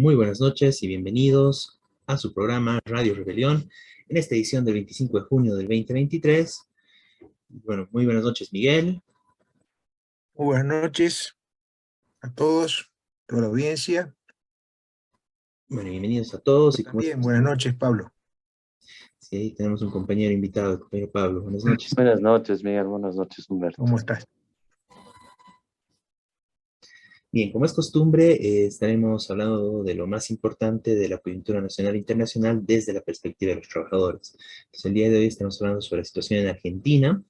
Muy buenas noches y bienvenidos a su programa Radio Rebelión en esta edición del 25 de junio del 2023. Bueno, muy buenas noches, Miguel. Muy buenas noches a todos, toda la audiencia. Bueno, bienvenidos a todos. También buenas noches, Pablo. Sí, ahí tenemos un compañero invitado, el compañero Pablo. Buenas noches. Buenas noches, Miguel. Buenas noches, Humberto. ¿Cómo estás? Bien, como es costumbre, estaremos hablando de lo más importante de la coyuntura nacional e internacional desde la perspectiva de los trabajadores. Entonces, el día de hoy estamos hablando sobre la situación en Argentina.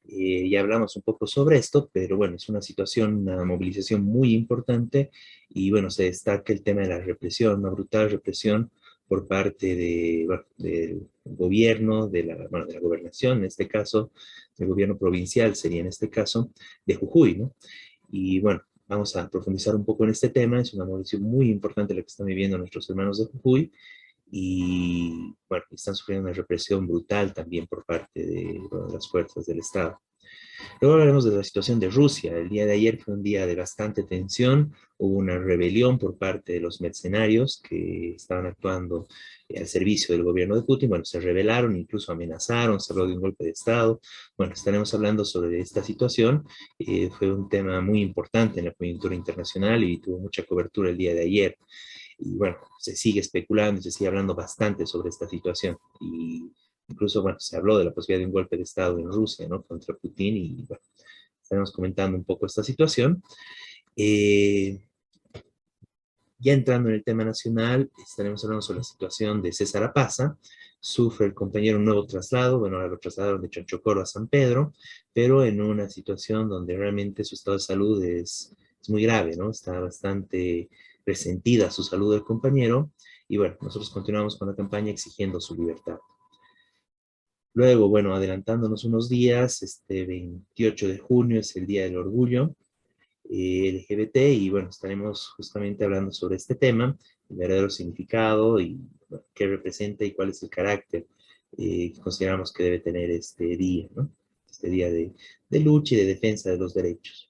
Ya hablamos un poco sobre esto, pero bueno, es una situación, una movilización muy importante y bueno, se destaca el tema de la represión, una brutal represión por parte bueno, del gobierno, bueno, de la gobernación, en este caso, del gobierno provincial sería en este caso, de Jujuy, ¿no? Y bueno, vamos a profundizar un poco en este tema, es una movilización muy importante la que están viviendo nuestros hermanos de Jujuy, y bueno, están sufriendo una represión brutal también por parte de, bueno, de las fuerzas del Estado. Luego hablaremos de la situación de Rusia. El día de ayer fue un día de bastante tensión, hubo una rebelión por parte de los mercenarios que estaban actuando al servicio del gobierno de Putin. Bueno, se rebelaron, incluso amenazaron, se habló de un golpe de Estado. Bueno, estaremos hablando sobre esta situación. Fue un tema muy importante en la coyuntura internacional y tuvo mucha cobertura el día de ayer. Y bueno, se sigue especulando, se sigue hablando bastante sobre esta situación. Y incluso, bueno, se habló de la posibilidad de un golpe de Estado en Rusia, ¿no? Contra Putin y, bueno, estaremos comentando un poco esta situación. Ya entrando en el tema nacional, estaremos hablando sobre la situación de César Apaza. Sufre el compañero un nuevo traslado, bueno, ahora lo trasladaron de Chonchocoro a San Pedro, pero en una situación donde realmente su estado de salud es muy grave, ¿no? Está bastante resentida su salud del compañero, y bueno, nosotros continuamos con la campaña exigiendo su libertad. Luego, bueno, adelantándonos unos días, este 28 de junio es el Día del Orgullo LGBT, y bueno, estaremos justamente hablando sobre este tema, el verdadero significado y bueno, qué representa y cuál es el carácter que consideramos que debe tener este día, ¿no? Este día de lucha y de defensa de los derechos.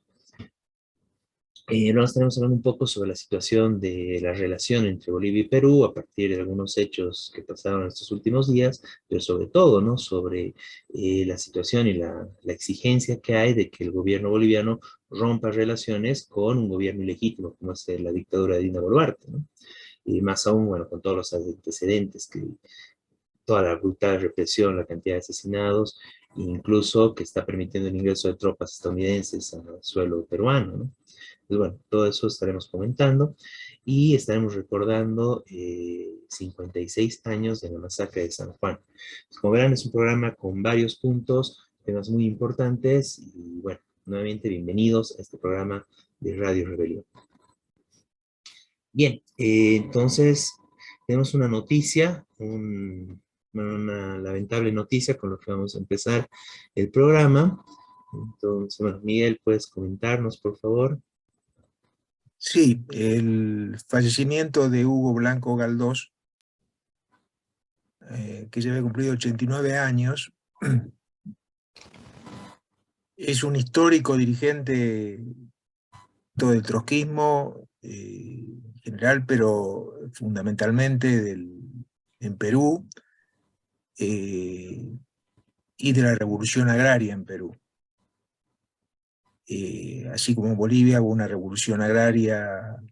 Luego estaremos hablando un poco sobre la situación de la relación entre Bolivia y Perú a partir de algunos hechos que pasaron estos últimos días, pero sobre todo, ¿no? Sobre la situación y la exigencia que hay de que el gobierno boliviano rompa relaciones con un gobierno ilegítimo, como es la dictadura de Dina Boluarte, ¿no? Y más aún, bueno, con todos los antecedentes, que toda la brutal represión, la cantidad de asesinados, incluso que está permitiendo el ingreso de tropas estadounidenses al suelo peruano, ¿no? Pues bueno, todo eso estaremos comentando y estaremos recordando 56 años de la masacre de San Juan. Pues como verán, es un programa con varios puntos, temas muy importantes y bueno, nuevamente bienvenidos a este programa de Radio Rebelión. Bien, entonces tenemos una noticia, una lamentable noticia con lo que vamos a empezar el programa. Entonces, bueno, Miguel, ¿puedes comentarnos, por favor? Sí, el fallecimiento de Hugo Blanco Galdós, que ya había cumplido 89 años, es un histórico dirigente del trotskismo en general, pero fundamentalmente en Perú, y de la revolución agraria en Perú. Así como en Bolivia hubo una revolución agraria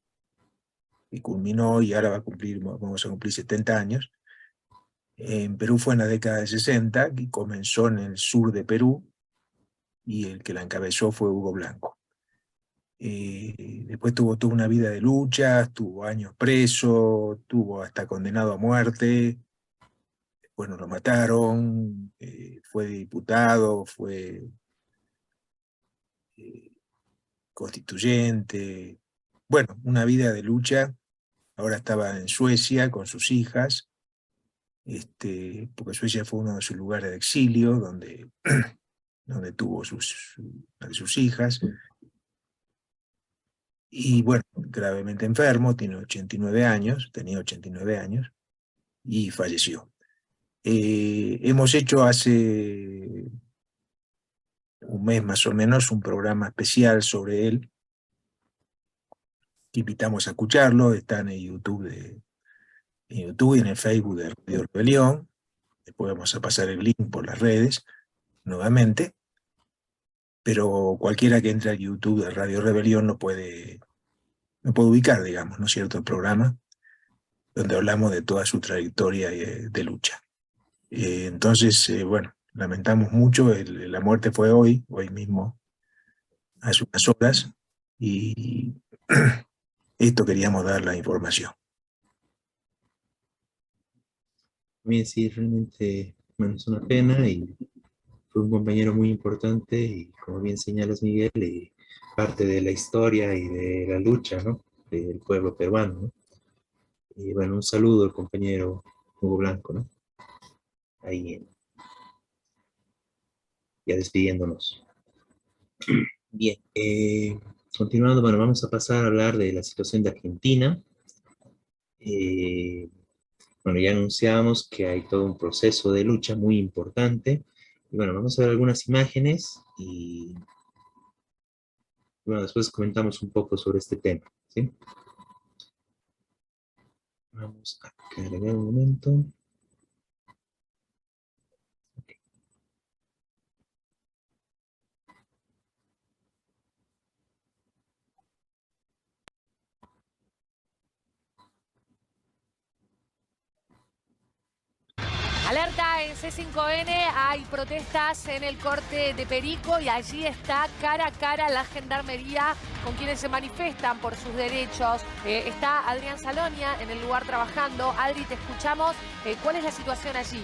que culminó y ahora vamos a cumplir 70 años. En Perú fue en la década de 60, que comenzó en el sur de Perú, y el que la encabezó fue Hugo Blanco. Después tuvo toda una vida de lucha, tuvo años preso, tuvo hasta condenado a muerte. Bueno, lo mataron, fue diputado, fue constituyente. Bueno, una vida de lucha. Ahora estaba en Suecia con sus hijas, porque Suecia fue uno de sus lugares de exilio, donde tuvo sus hijas. Y bueno, gravemente enfermo, tenía 89 años, y falleció. Hemos hecho hace un mes más o menos un programa especial sobre él, invitamos a escucharlo, están en YouTube, y en el Facebook de Radio Rebelión. Después vamos a pasar el link por las redes nuevamente, pero cualquiera que entre al YouTube de Radio Rebelión lo puede ubicar, digamos, ¿no es cierto?, el programa donde hablamos de toda su trayectoria de lucha. Entonces, bueno, lamentamos mucho, la muerte fue hoy mismo, hace unas horas, y esto queríamos dar la información. Bien, sí, realmente, bueno, es una pena y fue un compañero muy importante y como bien señalas, Miguel, parte de la historia y de la lucha, ¿no?, del pueblo peruano, ¿no? Y bueno, un saludo al compañero Hugo Blanco, ¿no? Ahí ya despidiéndonos. Bien, continuando, bueno, vamos a pasar a hablar de la situación de Argentina. Bueno, ya anunciamos que hay todo un proceso de lucha muy importante. Y bueno, vamos a ver algunas imágenes y bueno, después comentamos un poco sobre este tema, ¿sí? Vamos a cargar un momento. Alerta en C5N, hay protestas en el corte de Perico y allí está cara a cara la gendarmería con quienes se manifiestan por sus derechos. Está Adrián Salonia en el lugar trabajando. Adri, te escuchamos. ¿Cuál es la situación allí?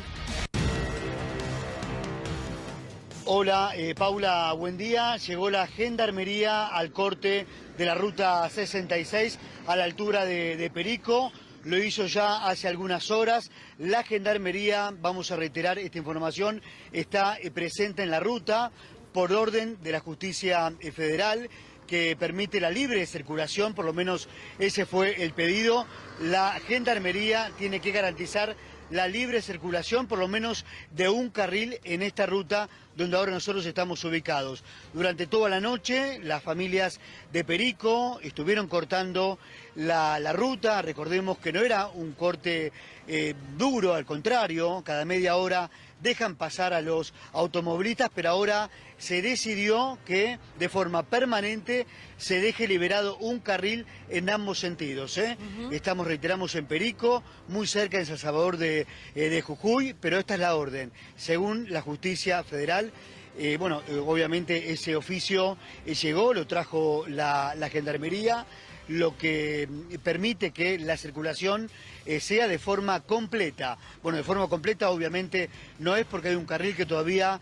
Hola, Paula, buen día. Llegó la gendarmería al corte de la ruta 66 a la altura de Perico. Lo hizo ya hace algunas horas. La gendarmería, vamos a reiterar esta información, está presente en la ruta por orden de la Justicia Federal, que permite la libre circulación, por lo menos ese fue el pedido. La gendarmería tiene que garantizar la libre circulación, por lo menos de un carril en esta ruta donde ahora nosotros estamos ubicados. Durante toda la noche, las familias de Perico estuvieron cortando la ruta. Recordemos que no era un corte duro, al contrario, cada media hora dejan pasar a los automovilistas, pero ahora se decidió que de forma permanente se deje liberado un carril en ambos sentidos. Estamos, reiteramos, en Perico, muy cerca de San Salvador de Jujuy, pero esta es la orden, según la Justicia Federal. Bueno, obviamente ese oficio llegó, lo trajo la Gendarmería, lo que permite que la circulación sea de forma completa. Bueno, de forma completa obviamente no es, porque hay un carril que todavía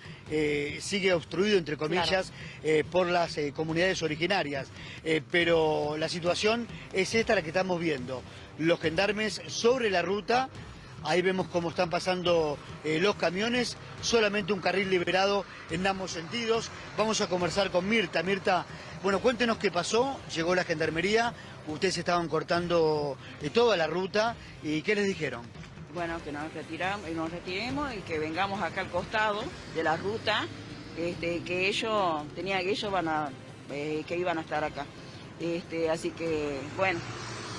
sigue obstruido, entre comillas, claro, por las comunidades originarias. Pero la situación es esta la que estamos viendo. Los gendarmes sobre la ruta. Ahí vemos cómo están pasando los camiones, solamente un carril liberado en ambos sentidos. Vamos a conversar con Mirta. Mirta, bueno, cuéntenos qué pasó. Llegó la gendarmería, ustedes estaban cortando toda la ruta, ¿y qué les dijeron? Bueno, que nos retiremos y que vengamos acá al costado de la ruta, que ellos iban a estar acá. Así que, bueno,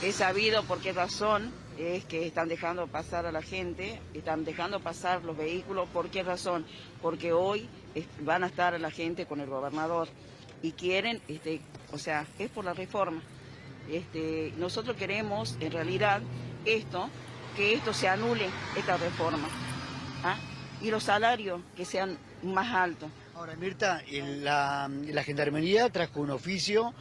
he sabido por qué razón es que están dejando pasar a la gente, están dejando pasar los vehículos. ¿Por qué razón? Porque hoy van a estar la gente con el gobernador y quieren, o sea, es por la reforma. Nosotros queremos, en realidad, que esto se anule, esta reforma, ¿ah? Y los salarios que sean más altos. Ahora, Mirta, la Gendarmería trajo un oficio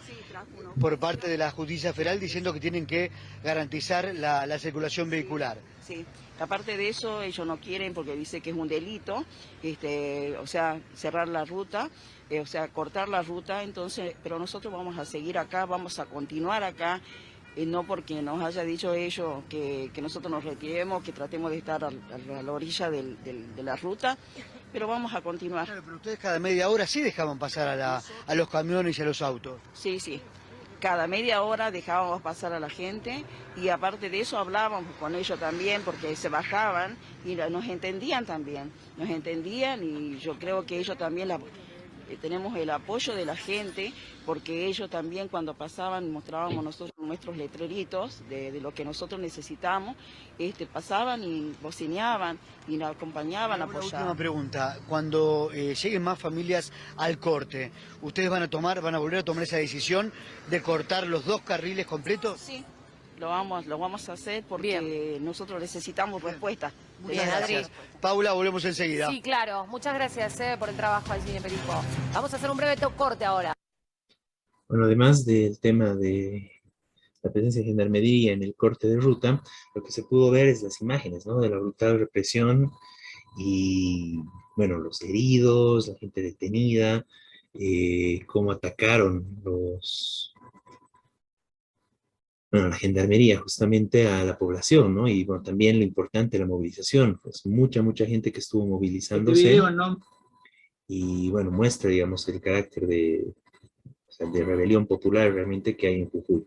por parte de la Justicia Federal diciendo que tienen que garantizar la circulación vehicular. Sí, aparte de eso, ellos no quieren, porque dice que es un delito, o sea, cerrar la ruta, o sea, cortar la ruta. Entonces, pero nosotros vamos a seguir acá, vamos a continuar acá, no porque nos haya dicho ellos que nosotros nos retiremos, que tratemos de estar a la orilla de la ruta, pero vamos a continuar. Claro, pero ustedes cada media hora sí dejaban pasar a los camiones y a los autos. Sí, sí. Cada media hora dejábamos pasar a la gente, y aparte de eso hablábamos con ellos también, porque se bajaban y nos entendían también. Nos entendían, y yo creo que ellos también tenemos el apoyo de la gente, porque ellos también cuando pasaban mostrábamos nosotros nuestros letreritos de lo que nosotros necesitamos, pasaban y bocineaban y nos acompañaban, Una apoyaban. última pregunta, cuando lleguen más familias al corte, ¿ustedes van a volver a tomar esa decisión de cortar los 2 carriles completos? Sí, lo vamos a hacer porque nosotros necesitamos respuestas. Bien, Adri. Paula, volvemos enseguida. Sí, claro. Muchas gracias por el trabajo allí en Perico. Vamos a hacer un breve corte ahora. Bueno, además del tema de la presencia de gendarmería en el corte de ruta, lo que se pudo ver es las imágenes, ¿no? De la brutal represión y, bueno, los heridos, la gente detenida, cómo atacaron la gendarmería justamente a la población, ¿no? Y bueno, también lo importante, la movilización, pues mucha gente que estuvo movilizándose. Y bueno, muestra, digamos, el carácter o sea, de rebelión popular realmente que hay en Jujuy.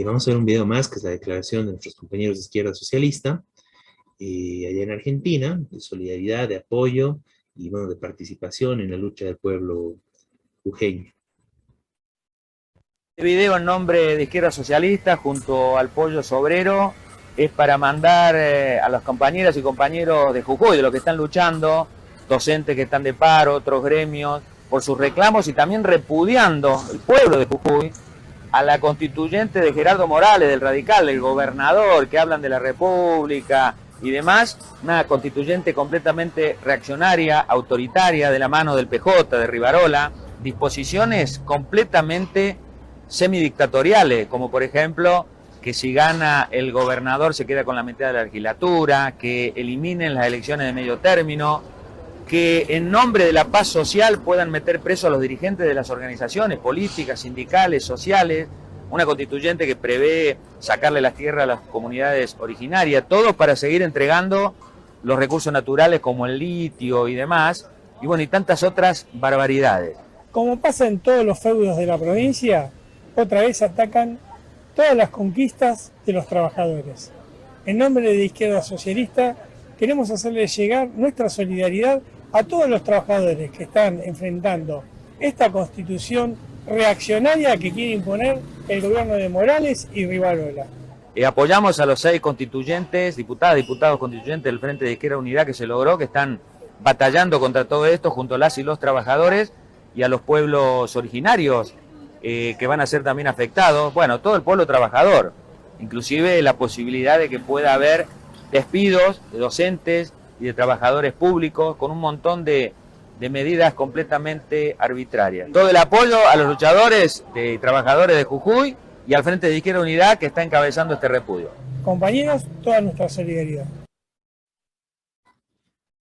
Vamos a ver un video más, que es la declaración de nuestros compañeros de izquierda socialista, allá en Argentina, de solidaridad, de apoyo y bueno, de participación en la lucha del pueblo jujeño. Este video en nombre de Izquierda Socialista junto al Pollo Sobrero es para mandar a las compañeras y compañeros de Jujuy, de los que están luchando, docentes que están de paro, otros gremios, por sus reclamos y también repudiando el pueblo de Jujuy a la constituyente de Gerardo Morales, del Radical, del gobernador, que hablan de la República y demás, una constituyente completamente reaccionaria, autoritaria, de la mano del PJ, de Rivarola, disposiciones completamente semidictatoriales, como por ejemplo que si gana el gobernador se queda con la mitad de la legislatura, que eliminen las elecciones de medio término, que en nombre de la paz social puedan meter preso a los dirigentes de las organizaciones políticas, sindicales, sociales, una constituyente que prevé sacarle las tierras a las comunidades originarias, todo para seguir entregando los recursos naturales como el litio y demás, y bueno, y tantas otras barbaridades. Como pasa en todos los feudos de la provincia, otra vez atacan todas las conquistas de los trabajadores. En nombre de Izquierda Socialista, queremos hacerles llegar nuestra solidaridad a todos los trabajadores que están enfrentando esta constitución reaccionaria que quiere imponer el gobierno de Morales y Rivarola. Apoyamos a los 6 constituyentes, diputados constituyentes del Frente de Izquierda Unidad que se logró, que están batallando contra todo esto junto a las y los trabajadores y a los pueblos originarios que van a ser también afectados, bueno, todo el pueblo trabajador, inclusive la posibilidad de que pueda haber despidos de docentes y de trabajadores públicos con un montón de medidas completamente arbitrarias. Todo el apoyo a los luchadores y trabajadores de Jujuy y al Frente de Izquierda Unidad que está encabezando este repudio. Compañeros, toda nuestra solidaridad.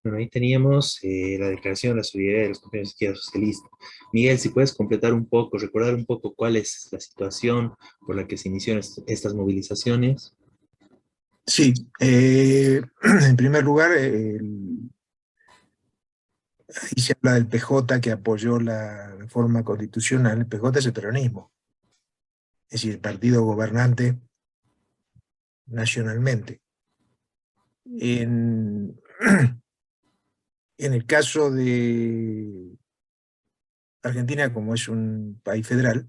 Bueno, ahí teníamos la declaración de la solidaridad de los compañeros de Izquierda Socialista. Miguel, si puedes completar un poco, recordar un poco cuál es la situación por la que se iniciaron estas movilizaciones. Sí, en primer lugar, ahí se habla del PJ que apoyó la reforma constitucional. El PJ es el peronismo, es decir, el partido gobernante nacionalmente. En el caso de Argentina, como es un país federal,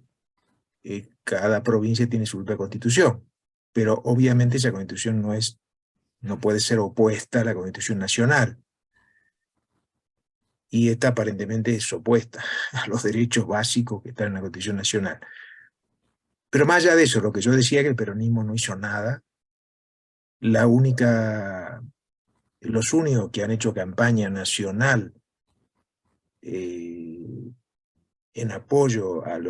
cada provincia tiene su propia constitución, pero obviamente esa constitución no puede ser opuesta a la constitución nacional. Y esta aparentemente es opuesta a los derechos básicos que están en la constitución nacional. Pero más allá de eso, lo que yo decía que el peronismo no hizo nada, los únicos que han hecho campaña nacional en apoyo al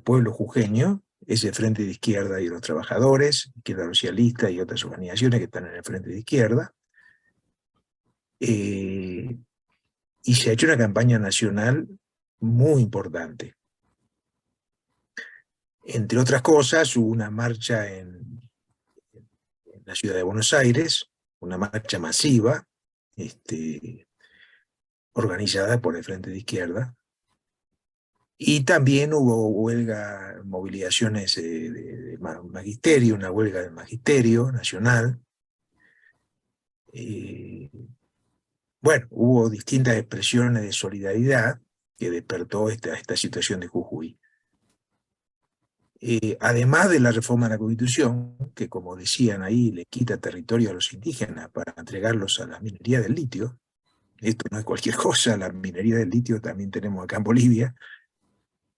pueblo jujeño es el Frente de Izquierda y los trabajadores, Izquierda Socialista y otras organizaciones que están en el Frente de Izquierda. Y se ha hecho una campaña nacional muy importante. Entre otras cosas, hubo una marcha en la ciudad de Buenos Aires, una marcha masiva, organizada por el Frente de Izquierda, y también hubo movilizaciones de magisterio, una huelga del magisterio nacional, bueno, hubo distintas expresiones de solidaridad que despertó esta situación de Jujuy. Además de la reforma de la Constitución, que como decían ahí, le quita territorio a los indígenas para entregarlos a la minería del litio. Esto no es cualquier cosa, la minería del litio también tenemos acá en Bolivia.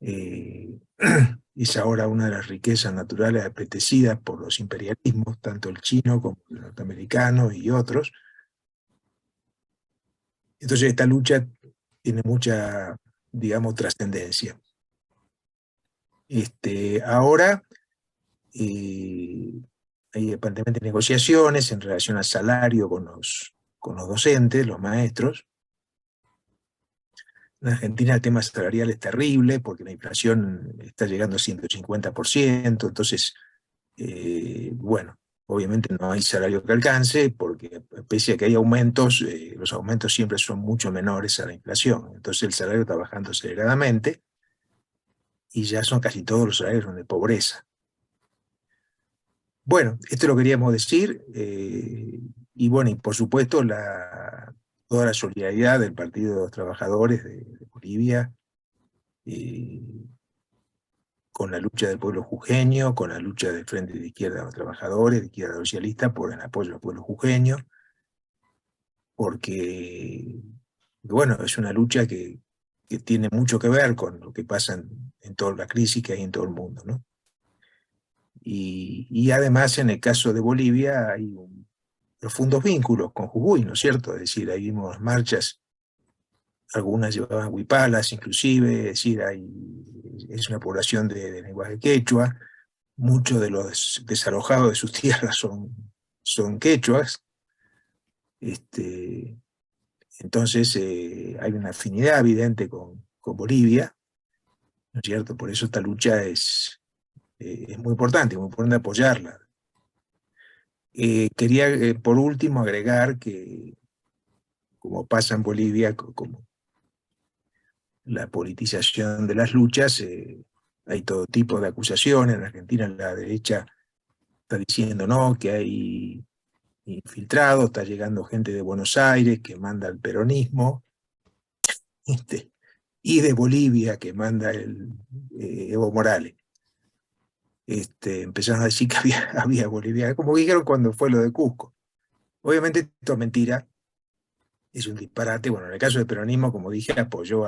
Es ahora una de las riquezas naturales apetecidas por los imperialismos, tanto el chino como el norteamericano y otros. Entonces esta lucha tiene mucha, digamos, trascendencia. Ahora hay aparentemente negociaciones en relación al salario con los docentes, los maestros. En Argentina el tema salarial es terrible porque la inflación está llegando al 150%, entonces, bueno, obviamente no hay salario que alcance porque pese a que hay aumentos, los aumentos siempre son mucho menores a la inflación. Entonces el salario está bajando aceleradamente y ya son casi todos los salarios de pobreza. Bueno, esto lo queríamos decir, y bueno, y por supuesto toda la solidaridad del Partido de los Trabajadores de Bolivia, con la lucha del pueblo jujeño, con la lucha del Frente de Izquierda de los Trabajadores, de Izquierda Socialista, por el apoyo al pueblo jujeño, porque, bueno, es una lucha que tiene mucho que ver con lo que pasa en toda la crisis que hay en todo el mundo, ¿no? Y además, en el caso de Bolivia, hay profundos vínculos con Jujuy, ¿no es cierto? Es decir, ahí vimos marchas, algunas llevaban huipalas inclusive, es decir, es una población de lenguaje quechua, muchos de los desalojados de sus tierras son quechuas, entonces hay una afinidad evidente con Bolivia, ¿no es cierto? Por eso esta lucha es muy importante apoyarla. Quería, por último, agregar que, como pasa en Bolivia, como la politización de las luchas, hay todo tipo de acusaciones. En Argentina la derecha está diciendo no, que hay infiltrados, está llegando gente de Buenos Aires que manda el peronismo, y de Bolivia que manda Evo Morales. Empezaron a decir que había bolivianos, como dijeron cuando fue lo de Cusco. Obviamente esto es mentira, es un disparate. Bueno, en el caso del peronismo, como dije, apoyó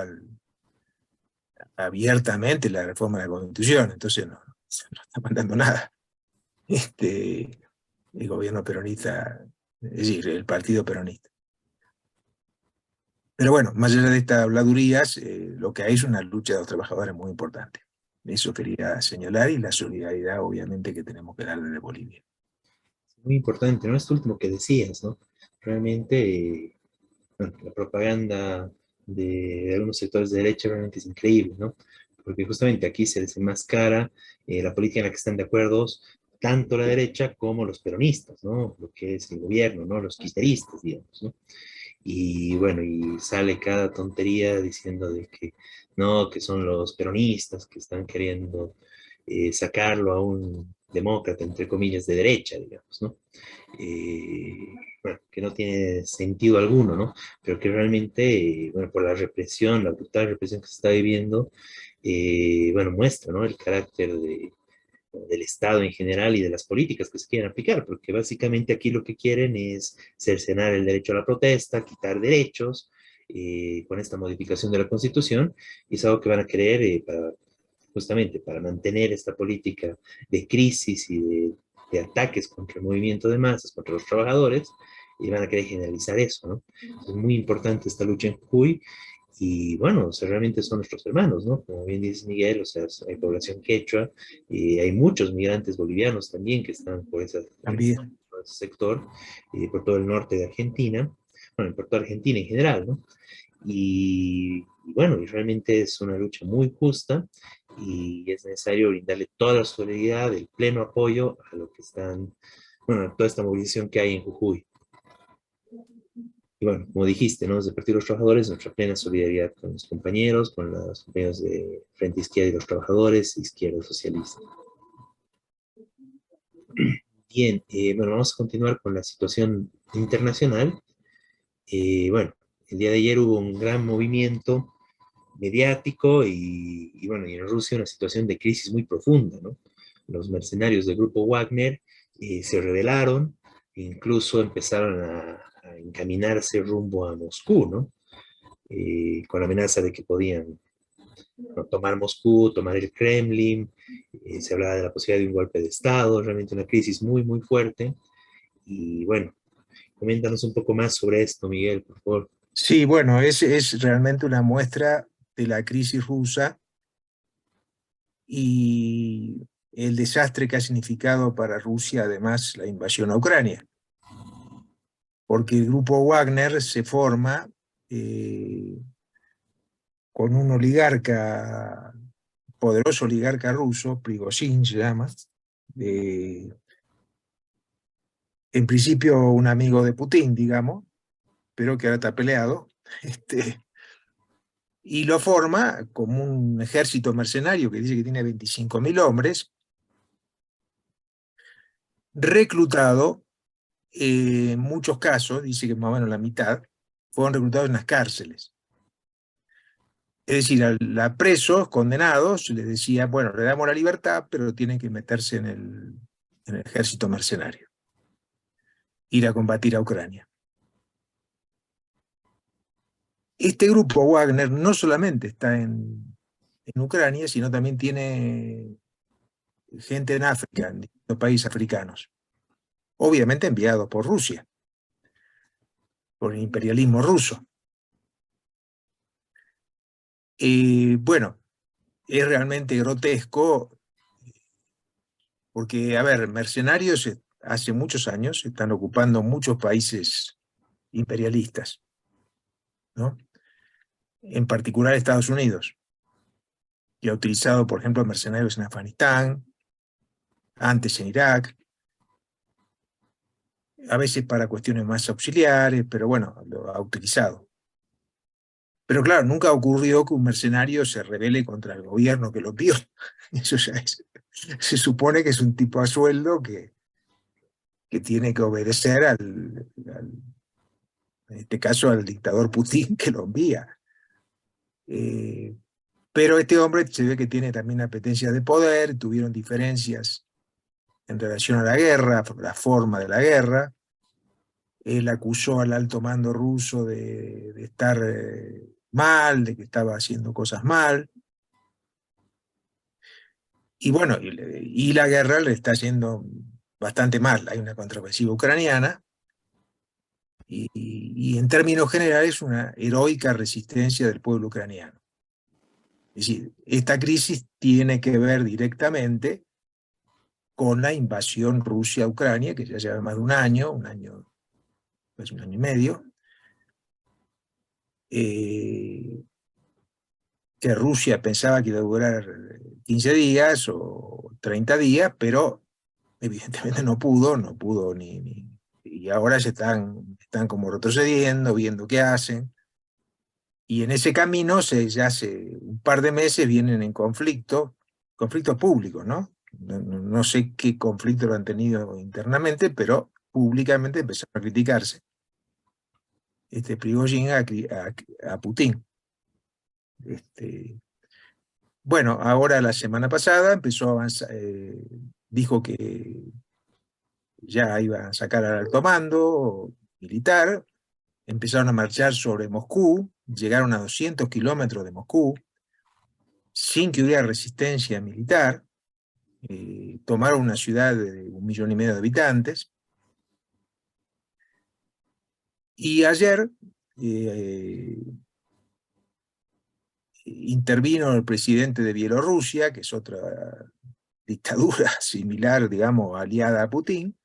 abiertamente la reforma de la Constitución, entonces no está mandando nada. El gobierno peronista, es decir, el partido peronista. Pero bueno, más allá de estas habladurías, lo que hay es una lucha de los trabajadores muy importante. Eso quería señalar, y la solidaridad, obviamente, que tenemos que dar desde Bolivia. Muy importante, ¿no? Esto último que decías, ¿no? Realmente, bueno, la propaganda de algunos sectores de derecha realmente es increíble, ¿no? Porque justamente aquí se desenmascara la política en la que están de acuerdo tanto la derecha como los peronistas, ¿no? Lo que es el gobierno, ¿no? Los kirchneristas, digamos, ¿no? Y bueno, y sale cada tontería diciendo de que no, que son los peronistas que están queriendo sacarlo a un demócrata, entre comillas, de derecha, digamos, ¿no? Bueno, que no tiene sentido alguno, ¿no? Pero que realmente, bueno, por la represión, la brutal represión que se está viviendo, bueno, muestra, ¿no? El carácter del Estado en general y de las políticas que se quieren aplicar, porque básicamente aquí lo que quieren es cercenar el derecho a la protesta, quitar derechos con esta modificación de la Constitución, y es algo que van a querer justamente para mantener esta política de crisis y de ataques contra el movimiento de masas, contra los trabajadores, y van a querer generalizar eso, ¿no? Es muy importante esta lucha en Jujuy. Y bueno, o sea, realmente son nuestros hermanos, ¿no? Como bien dice Miguel, o sea, hay población quechua, y hay muchos migrantes bolivianos también que están por ese sector, por todo el norte de Argentina, bueno, por toda Argentina en general, ¿no? Y bueno, y realmente es una lucha muy justa, y es necesario brindarle toda la solidaridad, el pleno apoyo a lo que están, bueno, a toda esta movilización que hay en Jujuy. Y bueno, como dijiste, ¿no? Desde el Partido de los Trabajadores, nuestra plena solidaridad con los compañeros, con los compañeros de Frente Izquierda y los Trabajadores, Izquierda Socialista. Bien, bueno, vamos a continuar con la situación internacional. Bueno, el día de ayer hubo un gran movimiento mediático bueno, y en Rusia una situación de crisis muy profunda, ¿no? Los mercenarios del grupo Wagner se rebelaron, e incluso empezaron a encaminarse rumbo a Moscú, ¿no? Con la amenaza de que podían, ¿no?, tomar Moscú, tomar el Kremlin. Se hablaba de la posibilidad de un golpe de Estado, realmente una crisis muy, muy fuerte. Y bueno, coméntanos un poco más sobre esto, Miguel, por favor. Sí, bueno, es realmente una muestra de la crisis rusa y el desastre que ha significado para Rusia, además, la invasión a Ucrania. Porque el grupo Wagner se forma con un oligarca, poderoso oligarca ruso, Prigozhin se llama, en principio un amigo de Putin, digamos, pero que ahora está peleado, y lo forma como un ejército mercenario que dice que tiene 25.000 hombres, reclutado, en muchos casos, dice que más o menos la mitad, fueron reclutados en las cárceles. Es decir, a presos, condenados, les decía, bueno, le damos la libertad, pero tienen que meterse en el ejército mercenario, ir a combatir a Ucrania. Este grupo Wagner no solamente está en Ucrania, sino también tiene gente en África, en distintos países africanos, obviamente enviados por Rusia, por el imperialismo ruso. Bueno, es realmente grotesco, porque, a ver, mercenarios hace muchos años están ocupando muchos países imperialistas, ¿no? En particular Estados Unidos, que ha utilizado, por ejemplo, mercenarios en Afganistán, antes en Irak, a veces para cuestiones más auxiliares, pero bueno, lo ha utilizado. Pero claro, nunca ocurrió que un mercenario se rebele contra el gobierno que lo envió. Eso ya es. Se supone que es un tipo a sueldo que tiene que obedecer en este caso, al dictador Putin que lo envía. Pero este hombre se ve que tiene también apetencias de poder, tuvieron diferencias en relación a la guerra, la forma de la guerra. Él acusó al alto mando ruso de estar mal, de que estaba haciendo cosas mal. Y bueno, y la guerra le está yendo bastante mal. Hay una contraofensiva ucraniana y en términos generales una heroica resistencia del pueblo ucraniano. Es decir, esta crisis tiene que ver directamente con la invasión Rusia a Ucrania, que ya lleva más de un año pues un año y medio, que Rusia pensaba que iba a durar 15 días o 30 días, pero evidentemente no pudo y ahora se están como retrocediendo, viendo qué hacen, y en ese camino ya hace un par de meses vienen en conflictos públicos, ¿no? No sé qué conflicto lo han tenido internamente, pero públicamente empezaron a criticarse. Prigozhin a Putin. Bueno, ahora la semana pasada empezó a avanzar, dijo que ya iba a sacar al alto mando militar, empezaron a marchar sobre Moscú, llegaron a 200 kilómetros de Moscú, sin que hubiera resistencia militar, tomaron una ciudad de 1,5 millones de habitantes, y ayer intervino el presidente de Bielorrusia, que es otra dictadura similar, digamos, aliada a Putin,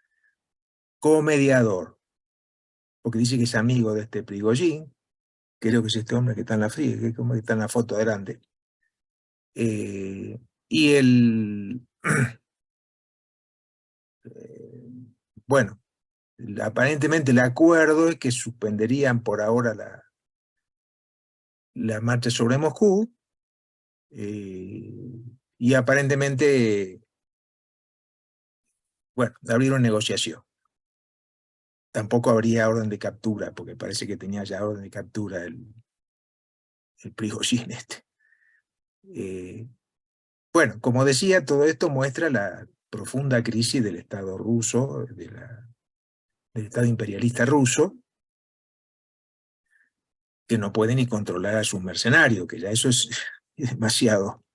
como mediador, porque dice que es amigo de este Prigozhin, creo que es este hombre que está en la que como que está en la foto adelante. Y bueno, aparentemente el acuerdo es que suspenderían por ahora la marcha sobre Moscú, y aparentemente, bueno, abrieron negociación. tampoco habría orden de captura, porque parece que tenía ya orden de captura el Prigozhin este. Bueno, como decía, todo esto muestra la profunda crisis del Estado ruso, del Estado imperialista ruso, que no puede ni controlar a sus mercenarios, que ya eso es demasiado.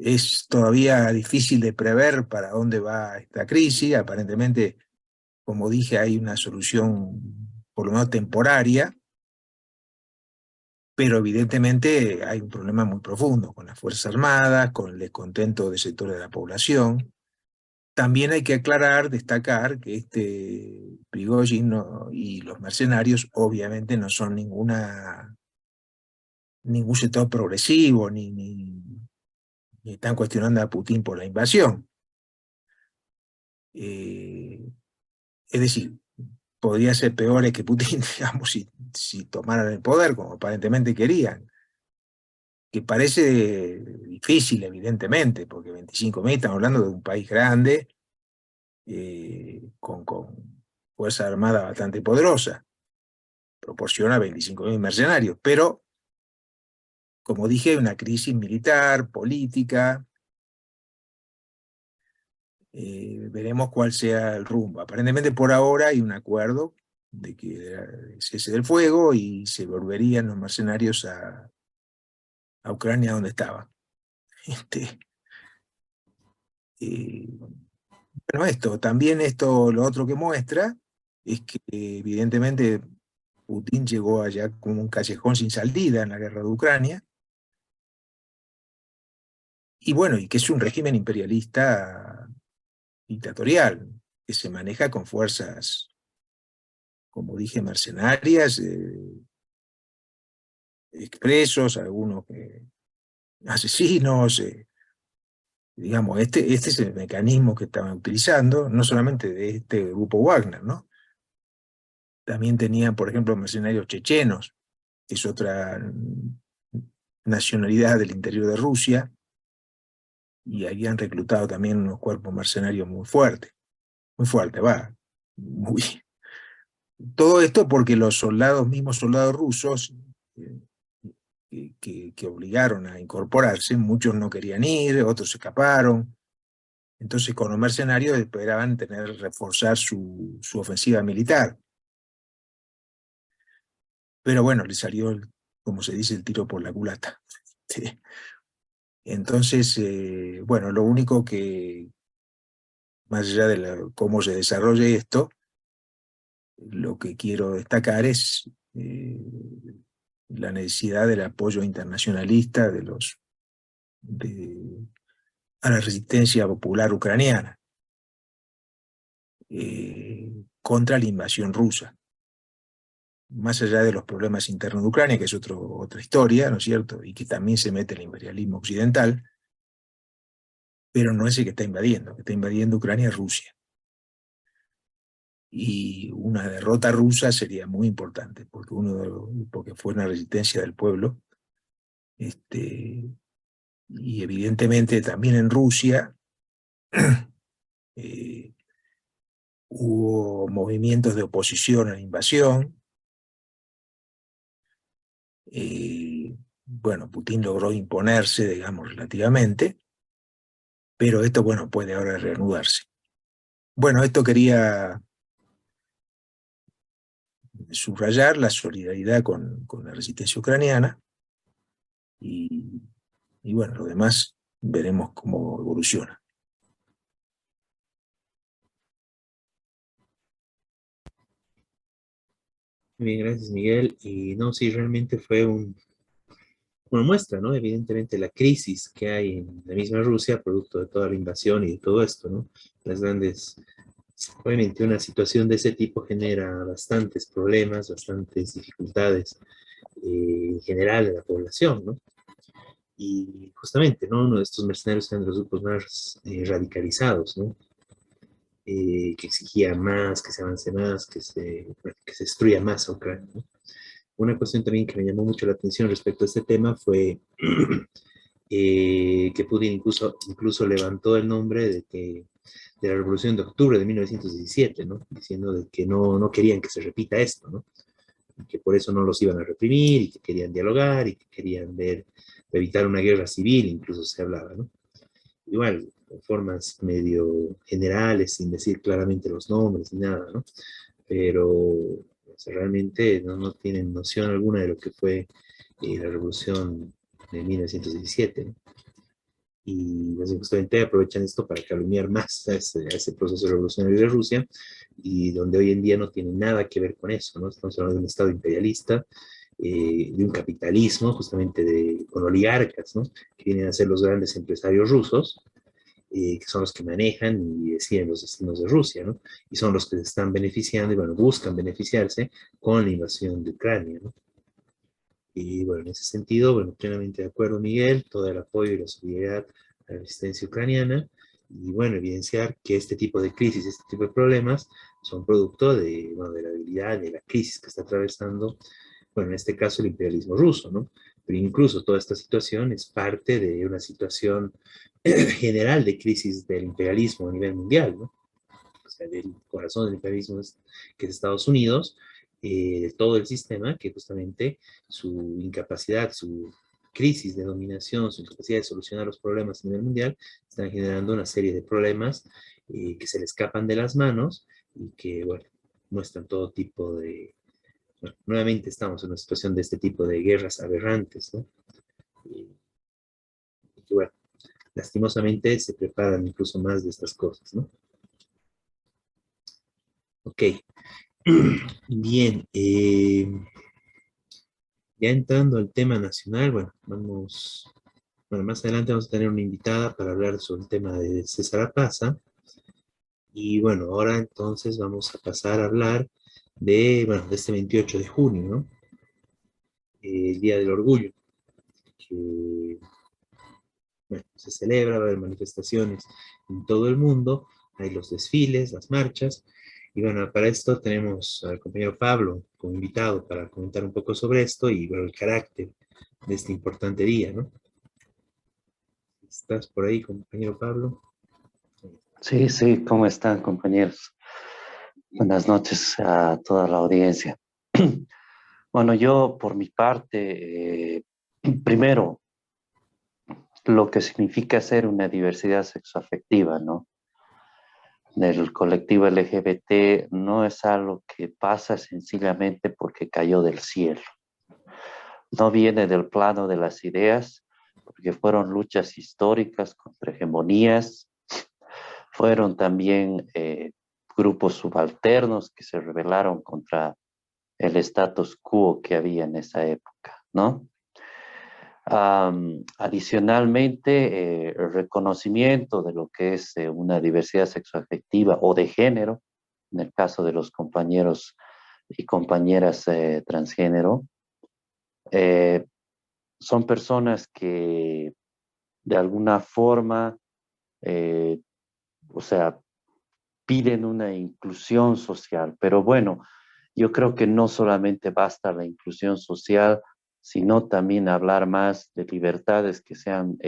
Es todavía difícil de prever para dónde va esta crisis. Aparentemente, como dije, hay una solución por lo menos temporaria, pero evidentemente hay un problema muy profundo con las Fuerzas Armadas, con el descontento de sectores de la población. También hay que aclarar, destacar que Prigozhin y los mercenarios obviamente no son ningún sector progresivo, ni están cuestionando a Putin por la invasión. Es decir, podría ser peores que Putin, digamos, si tomaran el poder, como aparentemente querían. Que parece difícil, evidentemente, porque 25.000, estamos hablando de un país grande, con fuerza armada bastante poderosa, proporciona 25.000 mercenarios, pero, como dije, hay una crisis militar, política. Veremos cuál sea el rumbo. Aparentemente por ahora hay un acuerdo de que cese del fuego y se volverían los mercenarios a Ucrania donde estaban. Bueno, también lo otro que muestra es que evidentemente Putin llegó allá como un callejón sin salida en la guerra de Ucrania, y bueno, y que es un régimen imperialista dictatorial, que se maneja con fuerzas, como dije, mercenarias, expresos, algunos asesinos, digamos, este es el mecanismo que estaban utilizando, no solamente de este grupo Wagner, ¿no? También tenían, por ejemplo, mercenarios chechenos, que es otra nacionalidad del interior de Rusia, y habían reclutado también unos cuerpos mercenarios muy fuertes, Todo esto porque los mismos soldados rusos, que obligaron a incorporarse, muchos no querían ir, otros escaparon. Entonces con los mercenarios esperaban reforzar su ofensiva militar. Pero bueno, le salió, como se dice, el tiro por la culata. Sí. Entonces, bueno, lo único que, más allá de cómo se desarrolle esto, lo que quiero destacar es la necesidad del apoyo internacionalista a la resistencia popular ucraniana contra la invasión rusa. Más allá de los problemas internos de Ucrania, que es otra historia, ¿no es cierto? Y que también se mete el imperialismo occidental, pero no es el que está invadiendo Ucrania es Rusia. Y una derrota rusa sería muy importante, porque fue una resistencia del pueblo, y evidentemente también en Rusia hubo movimientos de oposición a la invasión. Bueno, Putin logró imponerse, digamos, relativamente, pero esto, bueno, puede ahora reanudarse. Bueno, esto quería subrayar la solidaridad con la resistencia ucraniana, y bueno, lo demás veremos cómo evoluciona. Bien, gracias, Miguel. Y no, sí, realmente fue una muestra, ¿no? Evidentemente la crisis que hay en la misma Rusia, producto de toda la invasión y de todo esto, ¿no? Obviamente una situación de ese tipo genera bastantes problemas, bastantes dificultades en general en la población, ¿no? Y justamente, ¿no? Uno de estos mercenarios eran de los grupos más radicalizados, ¿no? Que exigía más, que se avance más, que se destruya más a Ucrania, ¿no? Una cuestión también que me llamó mucho la atención respecto a este tema fue que Putin incluso levantó el nombre de la Revolución de Octubre de 1917, ¿no? Diciendo de que no querían que se repita esto, ¿no? Y que por eso no los iban a reprimir, y que querían dialogar, y que querían evitar una guerra civil, incluso se hablaba, ¿no? Igual, con formas medio generales, sin decir claramente los nombres ni nada, ¿no? Pero o sea, realmente no tienen noción alguna de lo que fue la revolución de 1917, ¿no? Y pues, justamente aprovechan esto para calumniar más a ese proceso revolucionario de Rusia, y donde hoy en día no tiene nada que ver con eso, ¿no? Estamos hablando de un Estado imperialista, de un capitalismo justamente con oligarcas, ¿no? Que vienen a ser los grandes empresarios rusos, que son los que manejan y deciden los destinos de Rusia, ¿no? Y son los que se están beneficiando y, bueno, buscan beneficiarse con la invasión de Ucrania, ¿no? Y, bueno, en ese sentido, bueno, plenamente de acuerdo, Miguel, todo el apoyo y la solidaridad a la resistencia ucraniana, y, bueno, evidenciar que este tipo de crisis, este tipo de problemas, son producto de, bueno, de la debilidad, de la crisis que está atravesando, bueno, en este caso el imperialismo ruso, ¿no? Pero incluso toda esta situación es parte de una situación general de crisis del imperialismo a nivel mundial, ¿no? O sea, del corazón del imperialismo que es Estados Unidos, de todo el sistema, que justamente su incapacidad, su crisis de dominación, su incapacidad de solucionar los problemas a nivel mundial, están generando una serie de problemas que se le escapan de las manos y que, bueno, muestran todo tipo de... Bueno, nuevamente estamos en una situación de este tipo de guerras aberrantes, ¿no? Y que, bueno, lastimosamente se preparan incluso más de estas cosas, ¿no? Ok, bien, ya entrando al tema nacional, bueno, más adelante vamos a tener una invitada para hablar sobre el tema de César Apaza, y bueno, ahora entonces vamos a pasar a hablar de este 28 de junio, ¿no? El Día del Orgullo, que, bueno, se celebra, va a haber manifestaciones en todo el mundo, hay los desfiles, las marchas, y bueno, para esto tenemos al compañero Pablo como invitado para comentar un poco sobre esto y, bueno, el carácter de este importante día, ¿no? ¿Estás por ahí, compañero Pablo? Sí, sí, ¿cómo están, compañeros? Buenas noches a toda la audiencia. Bueno, yo por mi parte, primero, lo que significa ser una diversidad sexoafectiva, ¿no? Del colectivo LGBT no es algo que pasa sencillamente porque cayó del cielo. No viene del plano de las ideas, porque fueron luchas históricas contra hegemonías, fueron también grupos subalternos que se rebelaron contra el status quo que había en esa época, ¿no? Adicionalmente, el reconocimiento de lo que es una diversidad sexoafectiva o de género, en el caso de los compañeros y compañeras transgénero, son personas que de alguna forma, o sea, piden una inclusión social, pero bueno, yo creo que no solamente basta la inclusión social, sino también hablar más de libertades que sean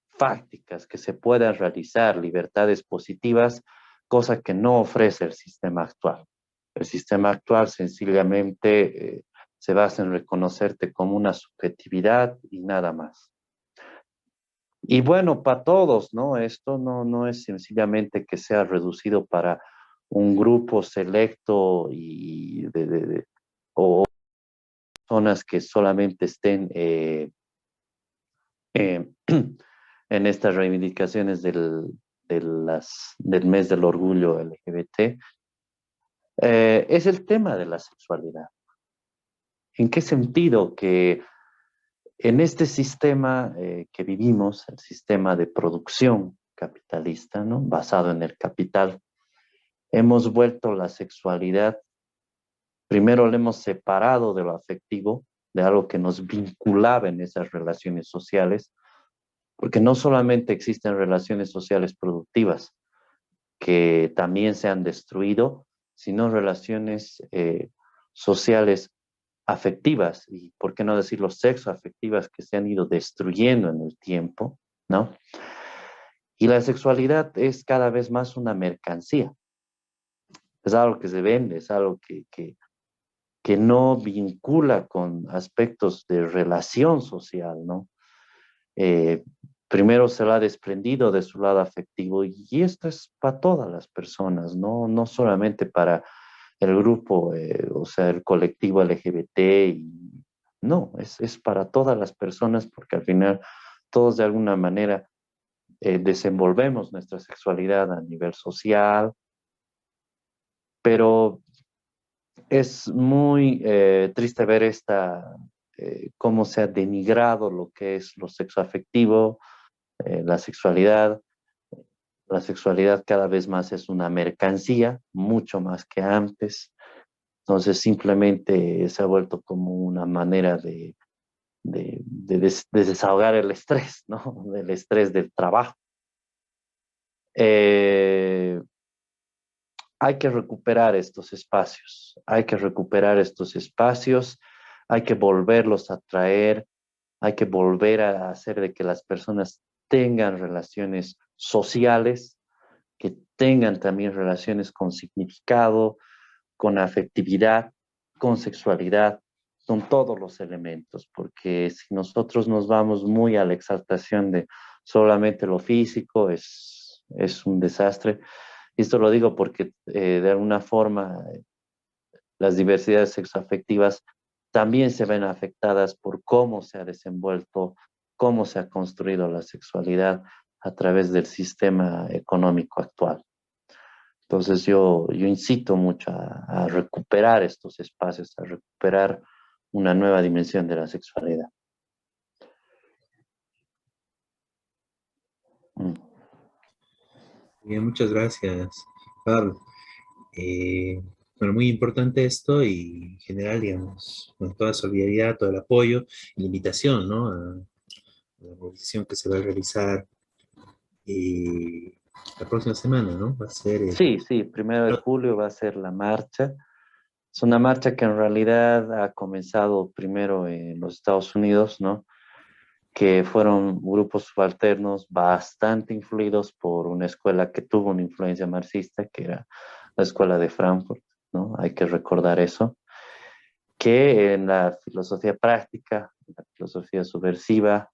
fácticas, que se puedan realizar, libertades positivas, cosa que no ofrece el sistema actual. El sistema actual sencillamente se basa en reconocerte como una subjetividad y nada más. Y bueno, para todos, ¿no? Esto no es sencillamente que sea reducido para un grupo selecto o personas que solamente estén en estas reivindicaciones del mes del orgullo LGBT. Es el tema de la sexualidad. ¿En qué sentido? Que en este sistema que vivimos, el sistema de producción capitalista, ¿no? Basado en el capital, hemos vuelto la sexualidad, primero la hemos separado de lo afectivo, de algo que nos vinculaba en esas relaciones sociales, porque no solamente existen relaciones sociales productivas, que también se han destruido, sino relaciones sociales afectivas, y por qué no decirlo sexoafectivas, que se han ido destruyendo en el tiempo, ¿no? Y la sexualidad es cada vez más una mercancía. Es algo que se vende, es algo que no vincula con aspectos de relación social, ¿no? Primero se lo ha desprendido de su lado afectivo y esto es para todas las personas, ¿no? No solamente para el grupo, o sea, el colectivo LGBT, no, es para todas las personas porque al final todos de alguna manera desenvolvemos nuestra sexualidad a nivel social, pero es muy triste ver cómo se ha denigrado lo que es lo sexoafectivo, la sexualidad. La sexualidad cada vez más es una mercancía, mucho más que antes. Entonces simplemente se ha vuelto como una manera de desahogar el estrés, ¿no? El estrés del trabajo. Hay que recuperar estos espacios, hay que recuperar estos espacios, hay que volverlos a traer, hay que volver a hacer de que las personas tengan relaciones sociales, que tengan también relaciones con significado, con afectividad, con sexualidad, con todos los elementos, porque si nosotros nos vamos muy a la exaltación de solamente lo físico, es un desastre. Esto lo digo porque de alguna forma las diversidades sexoafectivas también se ven afectadas por cómo se ha desenvuelto, cómo se ha construido la sexualidad a través del sistema económico actual. Entonces yo incito mucho a recuperar estos espacios, a recuperar una nueva dimensión de la sexualidad. Bien, muchas gracias, Pablo. Bueno, muy importante esto y en general, digamos, con toda solidaridad, todo el apoyo y la invitación, ¿no? A la movilización que se va a realizar la próxima semana, ¿no? Va a ser... Sí, 1 de julio va a ser la marcha. Es una marcha que en realidad ha comenzado primero en los Estados Unidos, ¿no? Que fueron grupos subalternos bastante influidos por una escuela que tuvo una influencia marxista, que era la escuela de Frankfurt, ¿no? Hay que recordar eso, que en la filosofía práctica, la filosofía subversiva,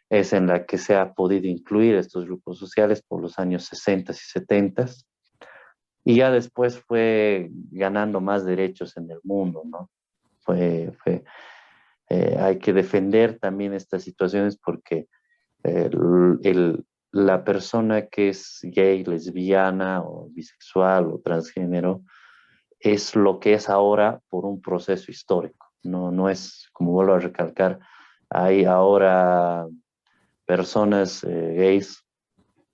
es en la que se ha podido incluir estos grupos sociales por los años 60 y 70, y ya después fue ganando más derechos en el mundo, ¿no? Hay que defender también estas situaciones porque la persona que es gay, lesbiana o bisexual o transgénero es lo que es ahora por un proceso histórico. No es, como vuelvo a recalcar, hay ahora personas gays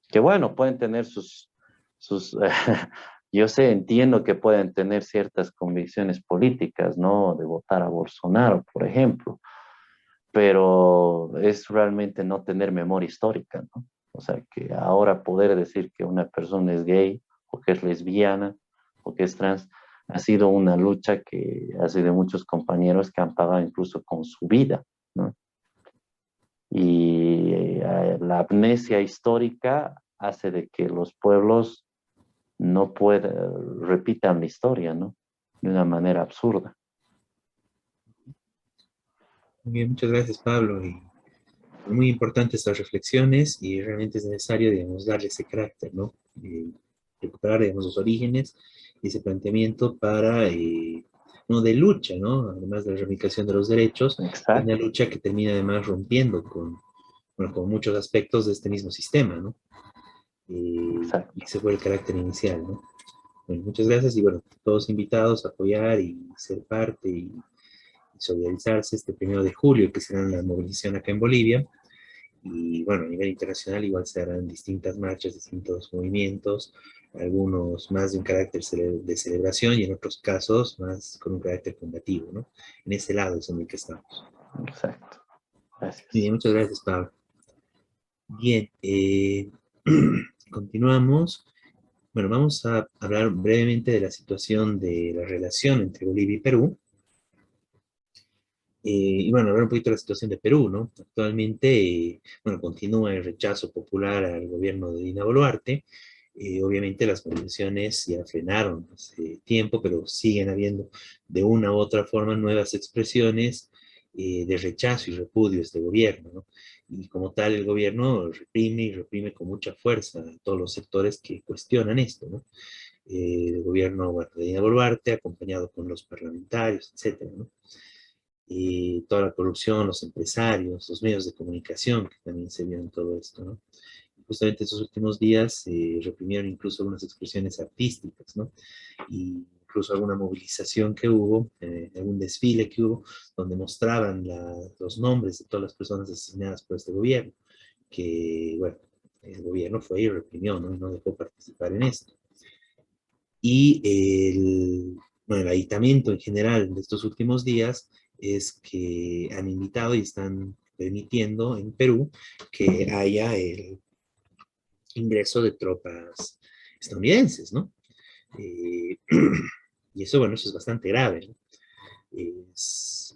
que, bueno, pueden tener sus yo entiendo que pueden tener ciertas convicciones políticas, ¿no? De votar a Bolsonaro, por ejemplo, pero es realmente no tener memoria histórica, ¿no? O sea, que ahora poder decir que una persona es gay, o que es lesbiana, o que es trans, ha sido una lucha que hace de muchos compañeros que han pagado incluso con su vida, ¿no? Y la amnesia histórica hace de que los pueblos no repitan la historia, ¿no? De una manera absurda. Muy bien, muchas gracias, Pablo. Y muy importantes estas reflexiones y realmente es necesario, digamos, darle ese carácter, ¿no? Recuperar, digamos, los orígenes y ese planteamiento para, no de lucha, ¿no? Además de la reivindicación de los derechos, una lucha que termina además rompiendo con muchos aspectos de este mismo sistema, ¿no? Y ese fue el carácter inicial, ¿no? Bueno, muchas gracias y bueno, todos invitados a apoyar y ser parte y solidarizarse este 1 de julio, que será la movilización acá en Bolivia. Y bueno, a nivel internacional igual se harán distintas marchas, distintos movimientos, algunos más de un carácter de celebración y en otros casos más con un carácter combativo, ¿no? En ese lado es en el que estamos. Exacto. Gracias. Bien, muchas gracias, Pablo. Bien, continuamos. Bueno, vamos a hablar brevemente de la situación de la relación entre Bolivia y Perú. Y bueno, hablar un poquito de la situación de Perú, ¿no? Actualmente, bueno, continúa el rechazo popular al gobierno de Dina Boluarte. Obviamente las movilizaciones ya frenaron hace tiempo, pero siguen habiendo de una u otra forma nuevas expresiones de rechazo y repudio a este gobierno, ¿no? Y como tal, el gobierno reprime y reprime con mucha fuerza a todos los sectores que cuestionan esto, ¿no? El gobierno, bueno, de Dina Boluarte, acompañado con los parlamentarios, etcétera, ¿no? Toda la corrupción, los empresarios, los medios de comunicación que también se vieron en todo esto, ¿no? Justamente estos últimos días reprimieron incluso algunas expresiones artísticas, ¿no? Y incluso alguna movilización que hubo, algún desfile que hubo, donde mostraban los nombres de todas las personas asesinadas por este gobierno, que, bueno, el gobierno fue y reprimió, ¿no? Y no dejó participar en esto. Y bueno, el aditamiento en general de estos últimos días es que han invitado y están permitiendo en Perú que haya el ingreso de tropas estadounidenses, ¿no? Eh, y eso, bueno, eso es bastante grave, ¿no?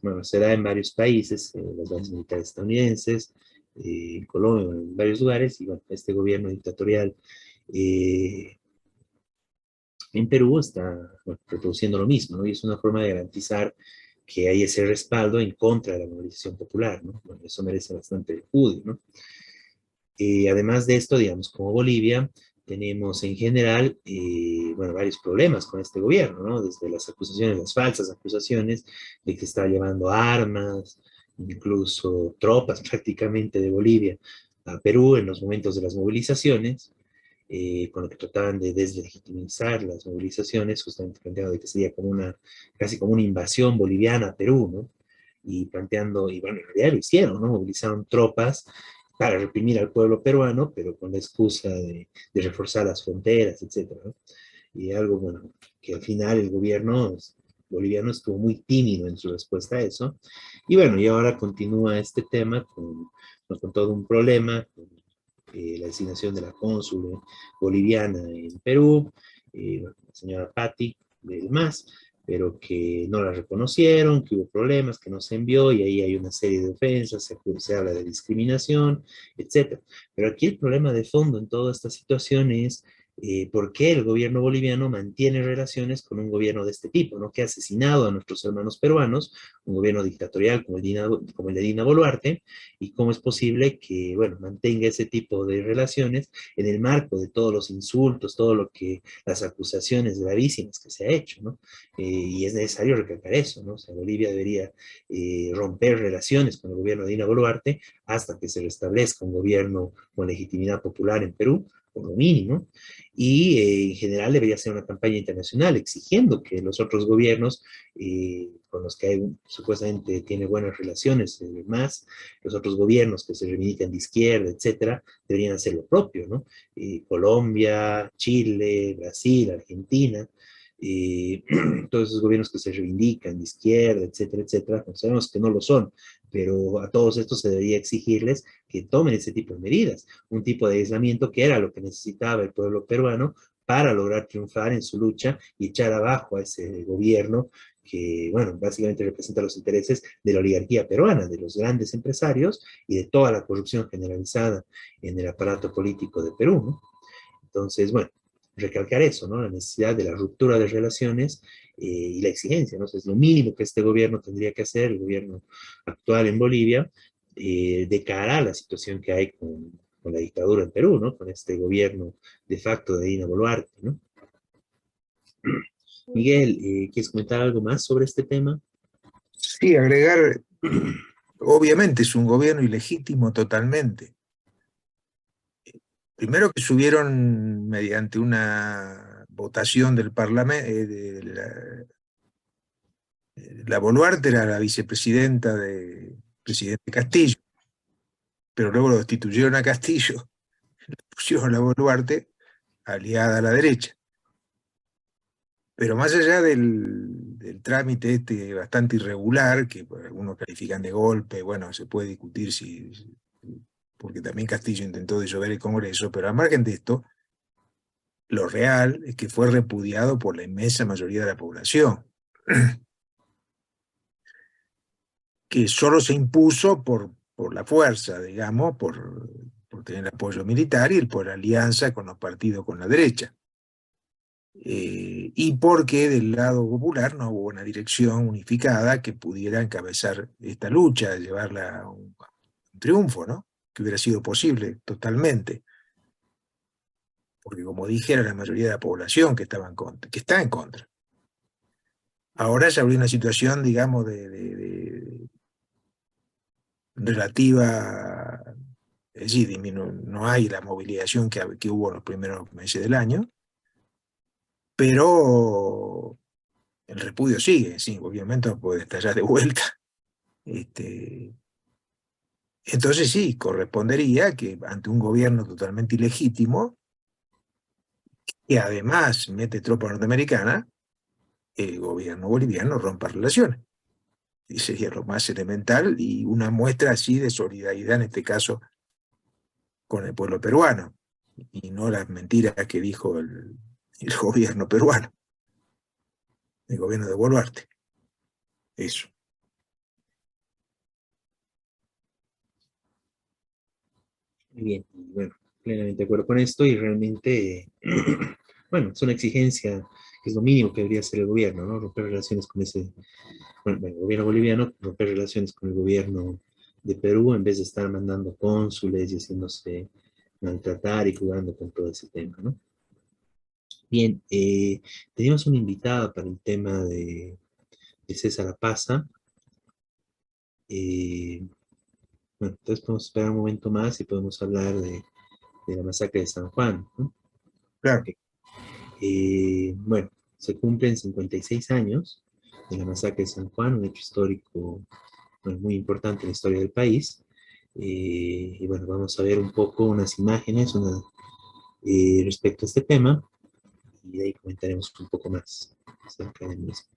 Bueno, se da en varios países, las bases militares estadounidenses, en Colombia, en varios lugares, y bueno, este gobierno dictatorial en Perú está, bueno, reproduciendo lo mismo, ¿no? Y es una forma de garantizar que hay ese respaldo en contra de la movilización popular, ¿no? Bueno, eso merece bastante repudio, ¿no? Además de esto, digamos, como Bolivia, tenemos en general, bueno, varios problemas con este gobierno, ¿no? Desde las acusaciones, las falsas acusaciones de que está llevando armas, incluso tropas prácticamente de Bolivia a Perú en los momentos de las movilizaciones, con lo que trataban de deslegitimizar las movilizaciones, justamente planteando de que sería como una, casi como una invasión boliviana a Perú, ¿no? Y planteando, y bueno, en realidad lo hicieron, ¿no? Movilizaron tropas para reprimir al pueblo peruano, pero con la excusa de reforzar las fronteras, etcétera, ¿no? Y algo, bueno, que al final el gobierno boliviano estuvo muy tímido en su respuesta a eso. Y bueno, y ahora continúa este tema con todo un problema, con la designación de la cónsul boliviana en Perú, la señora Patti del MAS, pero que no la reconocieron, que hubo problemas, que no se envió, y ahí hay una serie de ofensas, se habla de discriminación, etc. Pero aquí el problema de fondo en toda esta situación es por qué el gobierno boliviano mantiene relaciones con un gobierno de este tipo, ¿no? Que ha asesinado a nuestros hermanos peruanos, un gobierno dictatorial como el de Dina Boluarte, y cómo es posible que, bueno, mantenga ese tipo de relaciones en el marco de todos los insultos, todo lo que, las acusaciones gravísimas que se ha hecho, ¿no? Y es necesario recalcar eso, ¿no? O sea, Bolivia debería romper relaciones con el gobierno de Dina Boluarte hasta que se restablezca un gobierno con legitimidad popular en Perú, por lo mínimo, y en general debería ser una campaña internacional exigiendo que los otros gobiernos con los que hay, supuestamente tiene buenas relaciones, más los otros gobiernos que se reivindican de izquierda, etcétera, deberían hacer lo propio, ¿no? Colombia, Chile, Brasil, Argentina, todos esos gobiernos que se reivindican de izquierda, etcétera, etcétera, pues sabemos que no lo son, pero a todos estos se debería exigirles que tomen ese tipo de medidas, un tipo de aislamiento que era lo que necesitaba el pueblo peruano para lograr triunfar en su lucha y echar abajo a ese gobierno que, bueno, básicamente representa los intereses de la oligarquía peruana, de los grandes empresarios y de toda la corrupción generalizada en el aparato político de Perú, ¿no? Entonces, bueno, recalcar eso, ¿no? La necesidad de la ruptura de relaciones y la exigencia, ¿no? Es lo mínimo que este gobierno tendría que hacer, el gobierno actual en Bolivia, de cara a la situación que hay con la dictadura en Perú, ¿no? Con este gobierno de facto de Dina Boluarte, ¿no? Miguel, ¿quieres comentar algo más sobre este tema? Sí, agregar, obviamente es un gobierno ilegítimo totalmente. Primero que subieron mediante una votación del Parlamento, la Boluarte era la vicepresidenta del presidente Castillo, pero luego lo destituyeron a Castillo, pusieron a la Boluarte aliada a la derecha. Pero más allá del trámite este bastante irregular, que algunos califican de golpe, bueno, se puede discutir porque también Castillo intentó disolver el Congreso, pero al margen de esto, lo real es que fue repudiado por la inmensa mayoría de la población. que solo se impuso por la fuerza, digamos, por tener apoyo militar y por alianza con los partidos con la derecha. Y porque del lado popular no hubo una dirección unificada que pudiera encabezar esta lucha, llevarla a un triunfo, ¿no? Que hubiera sido posible totalmente. Porque como dije, era la mayoría de la población que estaba en contra, que está en contra. Ahora se abrió una situación, digamos, de relativa, es decir, no hay la movilización que hubo en los primeros meses del año, pero el repudio sigue, sí, obviamente no puede estallar de vuelta. Entonces sí, correspondería que ante un gobierno totalmente ilegítimo, que además mete tropa norteamericana, el gobierno boliviano rompa relaciones. Y sería lo más elemental y una muestra así de solidaridad, en este caso, con el pueblo peruano, y no las mentiras que dijo el gobierno peruano, el gobierno de Boluarte. Eso. Muy bien, y bueno, plenamente de acuerdo con esto y realmente, bueno, es una exigencia que es lo mínimo que debería hacer el gobierno, ¿no? Romper relaciones con bueno, el gobierno boliviano, romper relaciones con el gobierno de Perú en vez de estar mandando cónsules y haciéndose maltratar y jugando con todo ese tema, ¿no? Bien, teníamos una invitada para el tema de César Apaza. Bueno, entonces podemos esperar un momento más y podemos hablar de la masacre de San Juan, ¿no? Claro. Bueno, se cumplen 56 años de la masacre de San Juan, un hecho histórico, bueno, muy importante en la historia del país. Y bueno, vamos a ver un poco unas imágenes respecto a este tema y de ahí comentaremos un poco más acerca del mismo.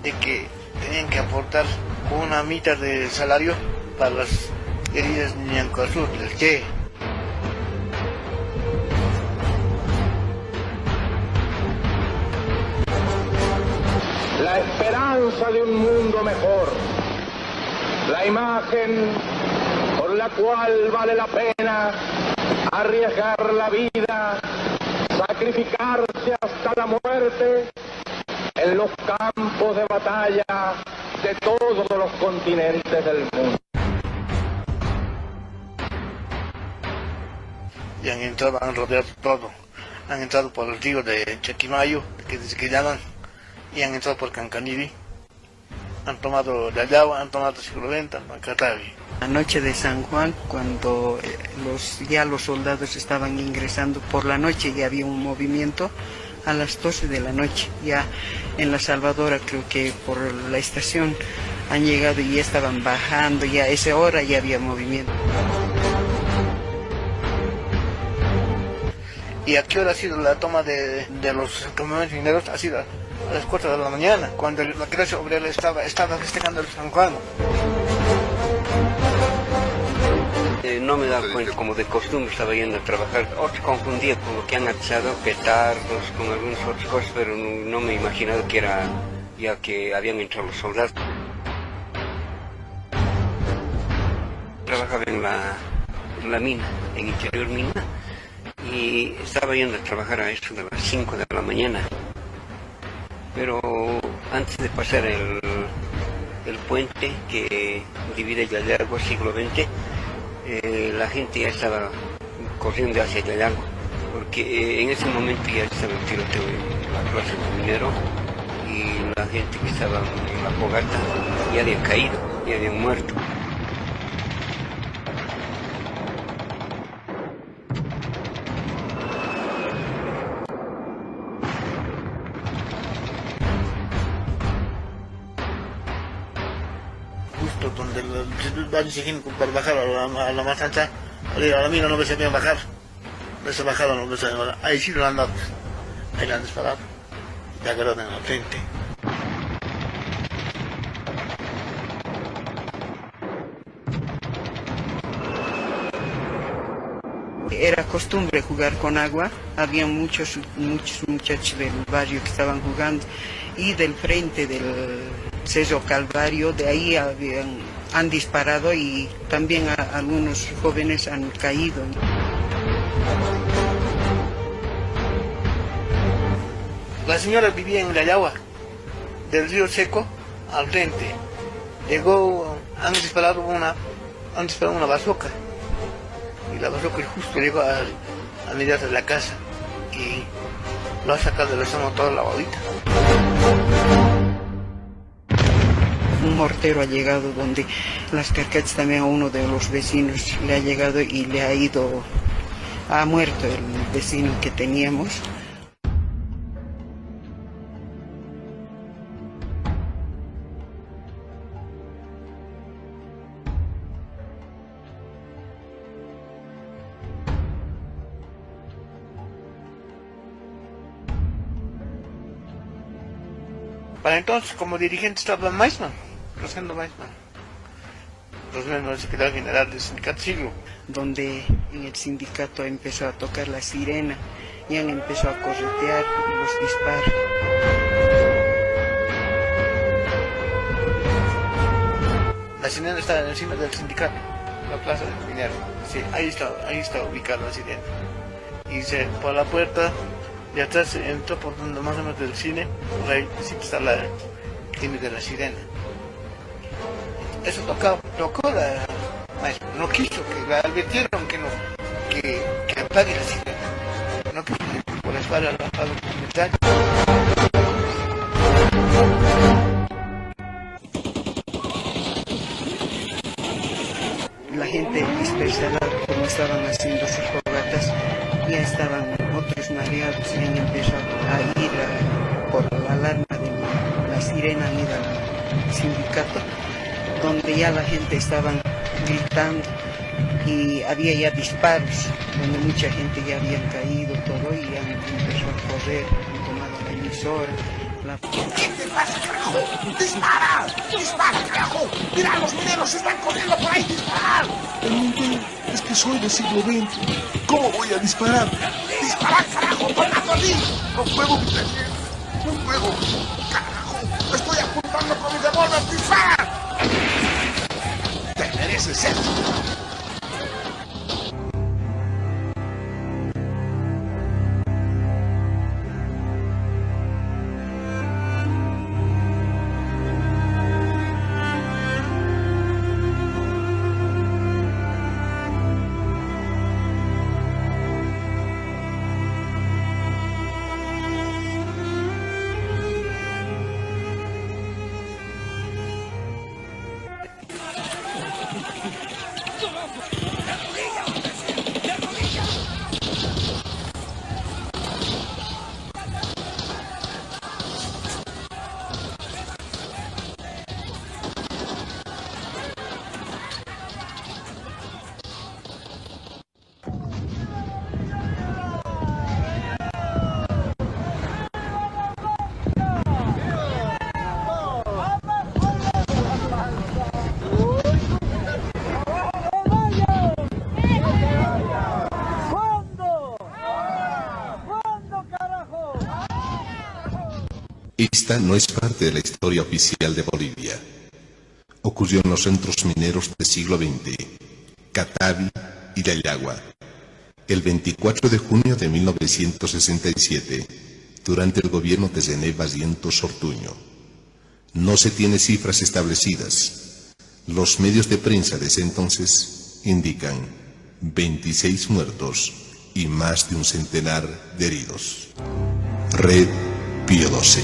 De que tenían que aportar una mitad de salario para las heridas de Ñancosur, del Che. La esperanza de un mundo mejor, la imagen por la cual vale la pena arriesgar la vida, sacrificarse hasta la muerte en los campos de batalla de todos los continentes del mundo. Y han entrado, han rodeado todo. Han entrado por el río de Chaquimayo, que se llaman, y han entrado por Cancaniri. Han tomado Yayagua, han tomado Sigloventa, Macatavi. La noche de San Juan, cuando ya los soldados estaban ingresando por la noche, ya había un movimiento. A las 12 de la noche, ya en La Salvadora, creo que por la estación han llegado y ya estaban bajando, ya a esa hora ya había movimiento. ¿Y a qué hora ha sido la toma de los campamentos mineros? Ha sido a las 4 de la mañana, cuando la clase obrera estaba festejando el San Juan. No me daba cuenta, como de costumbre estaba yendo a trabajar. Otros confundía con lo que han atizado, petardos, con algunas otras cosas, pero no me imaginaba que era ya que habían entrado los soldados. Trabajaba en la mina, en Interior Mina, y estaba yendo a trabajar a eso de las 5 de la mañana. Pero antes de pasar el puente que divide Yayagua, siglo XX, la gente ya estaba corriendo hacia Yayagua, porque en ese momento ya estaba el tiroteo en la plaza del minero y la gente que estaba en la fogata ya había caído, ya habían muerto. Justo donde los baños se para bajar a la matanza, a la mina no me sabían bajar. se bajaron los dos, ahí sí lo han dado, ahí le han disparado, y agarraron en la frente. Era costumbre jugar con agua, había muchos muchachos del barrio que estaban jugando y del frente del Cerro Calvario, de ahí han disparado y también algunos jóvenes han caído. La señora vivía en la Yagua, del río Seco, al frente. Llegó, han disparado una bazooka. Y la bazooka justo llegó a medias de la casa y lo ha sacado del estómago toda la bolita. Un mortero ha llegado donde las carcachas también a uno de los vecinos le ha llegado y ha muerto el vecino que teníamos. Para entonces, como dirigente estaba Maisman, Rosendo Maisman, Rosendo, el secretario general del sindicato Siglo. Donde en el sindicato empezó a tocar la sirena y han empezado a corretear los disparos. La sirena está encima del sindicato, la plaza del minero. Sí, ahí está ubicada la sirena. Y por la puerta de atrás entró por donde más o menos del cine, por ahí sí está la cine de la sirena. Eso tocó la maestra, no quiso, que la advirtieron que apague la sirena. No quiso, por la espalda la apague el metal. La gente dispersada, como estaban haciendo sus fogatas, ya estaban otros mareados y han empezado a ir por la alarma de la sirena, han ido al sindicato, donde ya la gente estaba gritando y había ya disparos, donde mucha gente ya había caído todo y han empezado a correr, han tomado la emisora. ¿Qué pasa, carajo? ¡Dispara! ¡Dispara, carajo! ¡Mira, los mineros están corriendo por ahí! ¡Disparar! Es que soy del siglo XX. ¿Cómo voy a disparar? ¡Dispara, carajo! ¡Tocando allí! No puedo, no puedo. ¡Carajo! ¡Estoy apuntando con mi revólver! ¡Dispara! ¡Te mereces esto! Esta no es parte de la historia oficial de Bolivia. Ocurrió en los centros mineros del siglo XX, Catavi y La Yagua, el 24 de junio de 1967, durante el gobierno de René Barrientos Ortuño. No se tiene cifras establecidas. Los medios de prensa de ese entonces indican 26 muertos y más de un centenar de heridos. Red Pío XII.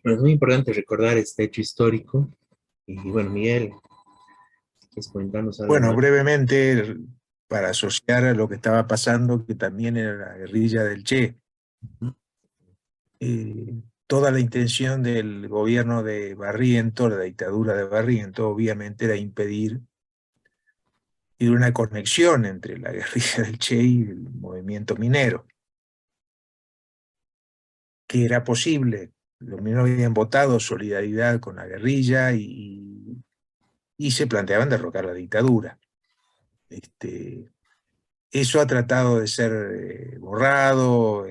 Bueno, es muy importante recordar este hecho histórico. Y bueno, Miguel, ¿quieres comentarnos algo Bueno, más? brevemente, para asociar a lo que estaba pasando, que también era la guerrilla del Che. Toda la intención del gobierno de Barrientos, la dictadura de Barrientos, obviamente era impedir una conexión entre la guerrilla del Che y el movimiento minero, que era posible. Los mineros habían votado solidaridad con la guerrilla y se planteaban derrocar la dictadura. Eso ha tratado de ser borrado.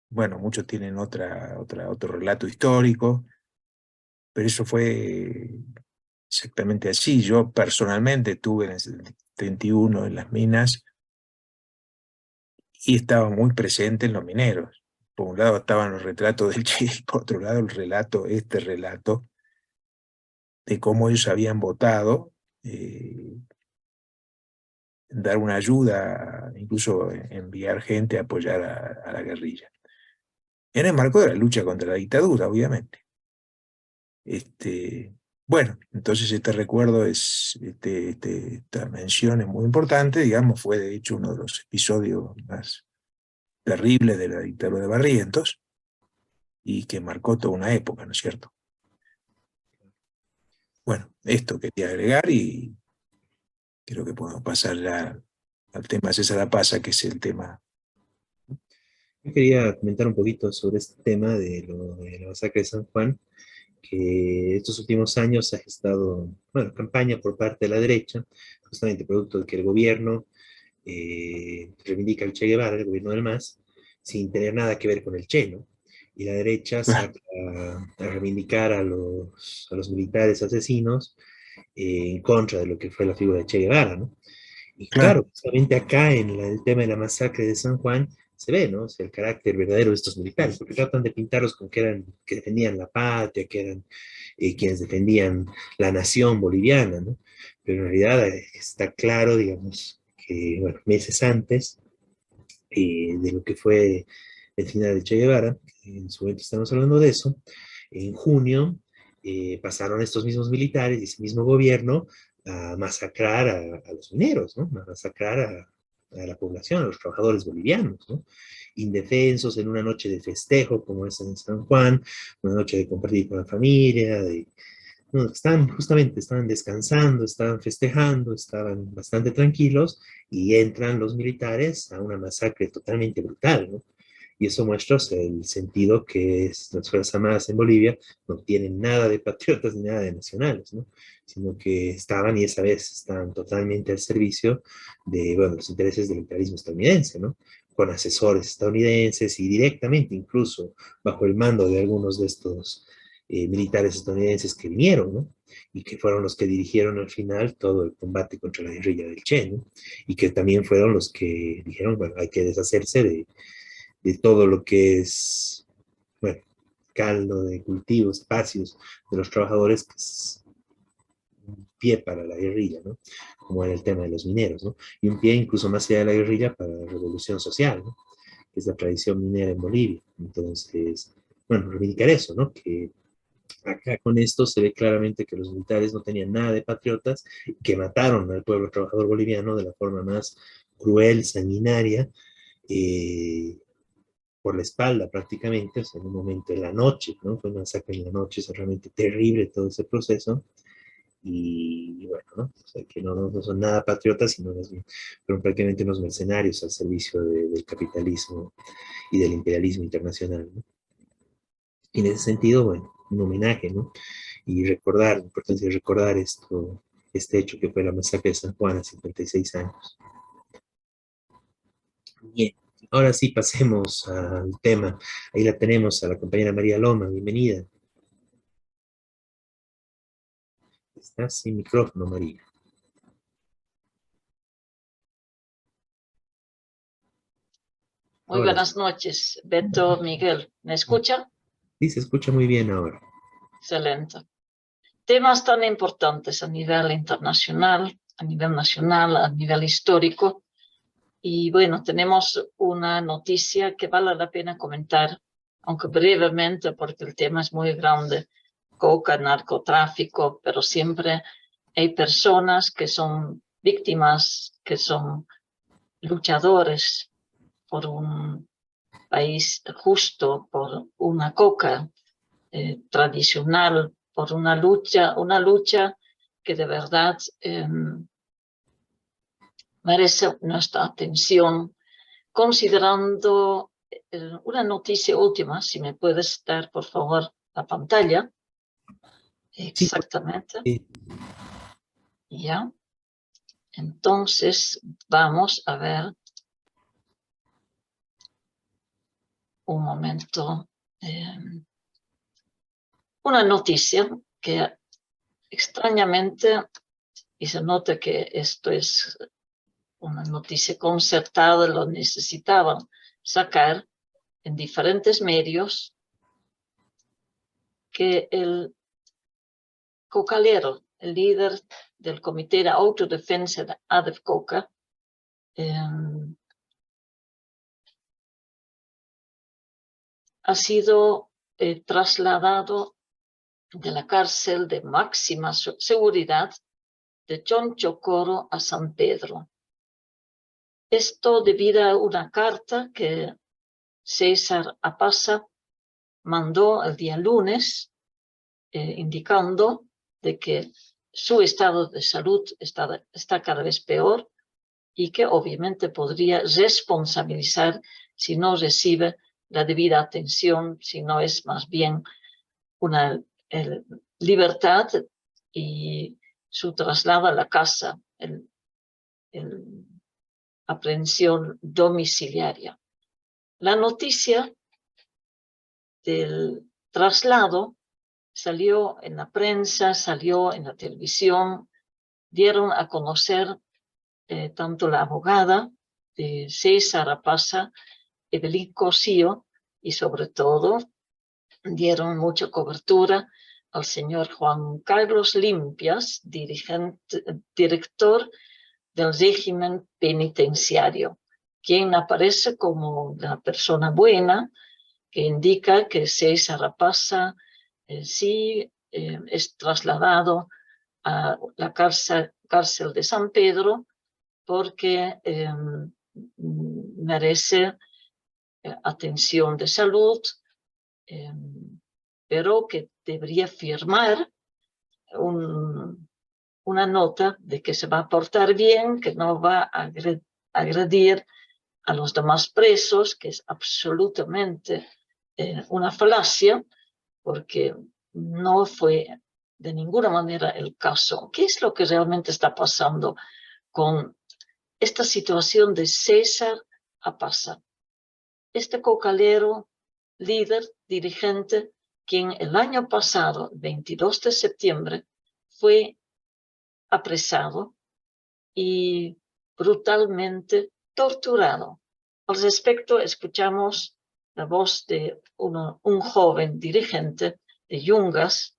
Bueno, muchos tienen otro relato histórico, pero eso fue exactamente así. Yo personalmente estuve en el 71 en las minas y estaba muy presente en los mineros. Por un lado estaban los retratos del Che, y por otro lado este relato de cómo ellos habían votado, dar una ayuda, incluso enviar gente a apoyar a la guerrilla. En el marco de la lucha contra la dictadura, obviamente. Bueno, entonces este recuerdo esta mención es muy importante, digamos, fue de hecho uno de los episodios más terribles de la dictadura de Barrientos y que marcó toda una época, ¿no es cierto? Bueno, esto quería agregar y creo que podemos pasar ya al tema César Apaza, que es el tema. Yo quería comentar un poquito sobre este tema de la masacre de San Juan, que estos últimos años ha estado, bueno, campaña por parte de la derecha, justamente producto de que el gobierno reivindica al Che Guevara, el gobierno del MAS, sin tener nada que ver con el Che, ¿no? Y la derecha saca a reivindicar a los militares asesinos en contra de lo que fue la figura de Che Guevara, ¿no? Y claro, justamente acá en el tema de la masacre de San Juan se ve, ¿no? O sea, el carácter verdadero de estos militares, porque tratan de pintarlos como que defendían la patria, que eran quienes defendían la nación boliviana, ¿no? Pero en realidad está claro, digamos, que, bueno, meses antes de lo que fue el final de Che Guevara, en su momento estamos hablando de eso, en junio pasaron estos mismos militares y ese mismo gobierno a masacrar a los mineros, ¿no? A masacrar a la población, a los trabajadores bolivianos, ¿no? Indefensos en una noche de festejo, como es en San Juan, una noche de compartir con la familia, no, estaban descansando, estaban festejando, estaban bastante tranquilos y entran los militares a una masacre totalmente brutal, ¿no? Y eso muestra, o sea, el sentido que las Fuerzas Armadas en Bolivia no tienen nada de patriotas ni nada de nacionales, ¿no? Sino que estaban y esa vez están totalmente al servicio de, bueno, los intereses del imperialismo estadounidense, ¿no? Con asesores estadounidenses y directamente incluso bajo el mando de algunos de estos militares estadounidenses que vinieron, ¿no? Y que fueron los que dirigieron al final todo el combate contra la guerrilla del Che, ¿no? Y que también fueron los que dijeron, bueno, hay que deshacerse de todo lo que es, bueno, caldo de cultivo, espacios de los trabajadores, que es un pie para la guerrilla, ¿no? Como era el tema de los mineros, ¿no? Y un pie incluso más allá de la guerrilla para la revolución social, ¿no? Que es la tradición minera en Bolivia. Entonces, bueno, reivindicar eso, ¿no? Que acá con esto se ve claramente que los militares no tenían nada de patriotas, que mataron al pueblo trabajador boliviano de la forma más cruel, sanguinaria, por la espalda prácticamente, o sea, en un momento en la noche, ¿no? Fue una masacre en la noche, es realmente terrible todo ese proceso, y bueno, ¿no? O sea, que no son nada patriotas, sino fueron prácticamente unos mercenarios al servicio del capitalismo y del imperialismo internacional, ¿no? Y en ese sentido, bueno, un homenaje, ¿no? Y recordar, la importancia de recordar este hecho que fue la masacre de San Juan a 56 años. Bien, ahora sí pasemos al tema. Ahí la tenemos a la compañera María Loma, bienvenida. Estás sin micrófono, María. Muy buenas noches, Beto, Miguel. ¿Me escuchan? Sí, se escucha muy bien ahora. Excelente. Temas tan importantes a nivel internacional, a nivel nacional, a nivel histórico. Y bueno, tenemos una noticia que vale la pena comentar aunque brevemente porque el tema es muy grande, coca, narcotráfico, pero siempre hay personas que son víctimas, que son luchadores por un país justo, por una coca tradicional, por una lucha que de verdad merece nuestra atención, considerando una noticia última, si me puedes dar por favor la pantalla. Exactamente. Sí. Ya. Entonces vamos a ver un momento. Una noticia que extrañamente, y se nota que esto es una noticia concertada, lo necesitaban sacar en diferentes medios, que el cocalero, el líder del Comité de Autodefensa de ADEF Coca, ha sido trasladado de la cárcel de máxima seguridad de Chonchocoro a San Pedro. Esto debido a una carta que César Apasa mandó el día lunes, indicando de que su estado de salud está cada vez peor y que obviamente podría responsabilizar si no recibe la debida atención, si no es más bien una libertad y su traslado a la casa, aprehensión domiciliaria. La noticia del traslado salió en la prensa, salió en la televisión, dieron a conocer tanto la abogada de César Apasa, Evelyn Cosío, y sobre todo dieron mucha cobertura al señor Juan Carlos Limpias, director del régimen penitenciario, quien aparece como una persona buena, que indica que César Apasa sí es trasladado a la cárcel de San Pedro porque merece atención de salud, pero que debería firmar una nota de que se va a portar bien, que no va a agredir a los demás presos, que es absolutamente una falacia, porque no fue de ninguna manera el caso. ¿Qué es lo que realmente está pasando con esta situación de César Apasa? Este cocalero, líder, dirigente, quien el año pasado, 22 de septiembre, fue apresado y brutalmente torturado. Al respecto, escuchamos la voz de un joven dirigente de Yungas,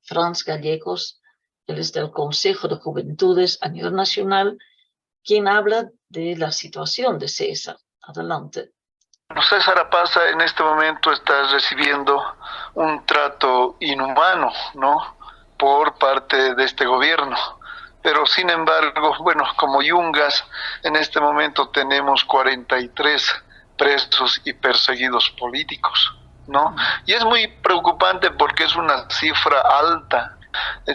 Franz Gallegos, él es del Consejo de Juventudes a nivel nacional, quien habla de la situación de César. Adelante. César Apasa en este momento está recibiendo un trato inhumano, ¿no?, por parte de este gobierno. Pero sin embargo, bueno, como Yungas, en este momento tenemos 43 presos y perseguidos políticos, ¿no? Y es muy preocupante porque es una cifra alta.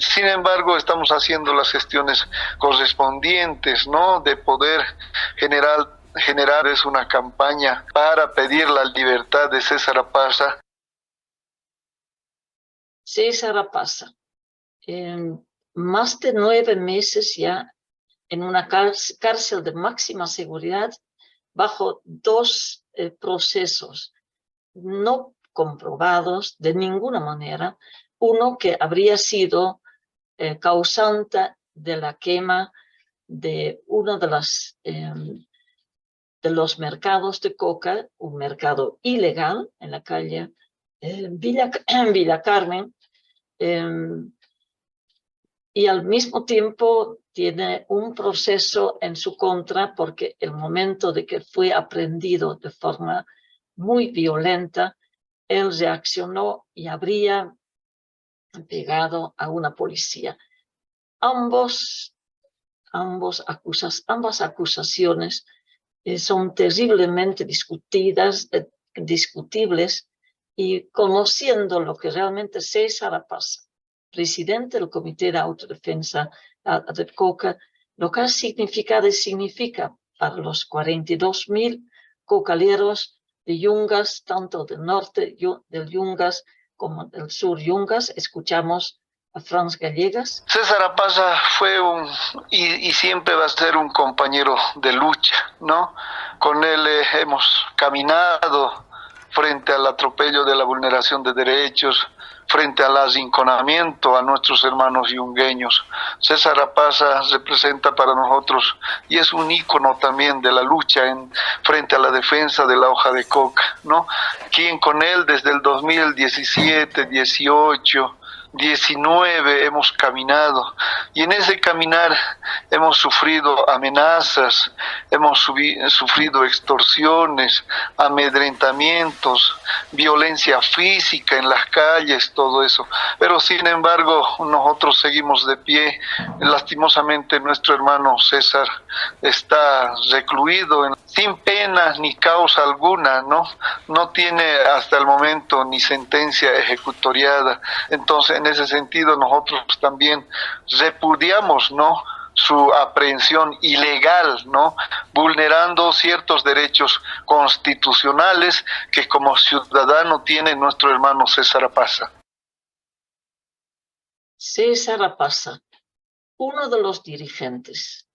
Sin embargo, estamos haciendo las gestiones correspondientes, ¿no?, de poder generar una campaña para pedir la libertad de César Apasa. César Apasa, más de 9 meses ya en una cárcel de máxima seguridad bajo 2 procesos no comprobados de ninguna manera. Uno que habría sido causante de la quema de uno de los mercados de coca, un mercado ilegal en la calle Villa Carmen, y al mismo tiempo tiene un proceso en su contra porque el momento de que fue aprehendido de forma muy violenta él reaccionó y habría pegado a una policía. Ambas acusaciones son terriblemente discutibles, y conociendo lo que realmente César Apaza, presidente del Comité de Autodefensa de Coca, lo que ha significado y significa para los 42.000 cocaleros de Yungas, tanto del norte del Yungas como del sur Yungas. Escuchamos a Franz Gallegas. César Apaza fue y siempre va a ser un compañero de lucha, ¿no? Con él hemos caminado frente al atropello de la vulneración de derechos, frente al arrinconamiento a nuestros hermanos yungueños. César Apaza representa para nosotros y es un ícono también de la lucha frente a la defensa de la hoja de coca, ¿no? Quien con él desde el 2017, 18, 19 hemos caminado, y en ese caminar hemos sufrido amenazas, hemos sufrido extorsiones, amedrentamientos, violencia física en las calles, todo eso. Pero sin embargo nosotros seguimos de pie. Lastimosamente nuestro hermano César está recluido sin pena ni causa alguna, no tiene hasta el momento ni sentencia ejecutoriada. Entonces, en ese sentido, nosotros también repudiamos, su aprehensión ilegal, vulnerando ciertos derechos constitucionales que como ciudadano tiene nuestro hermano César Apaza. César Apaza, uno de los dirigentes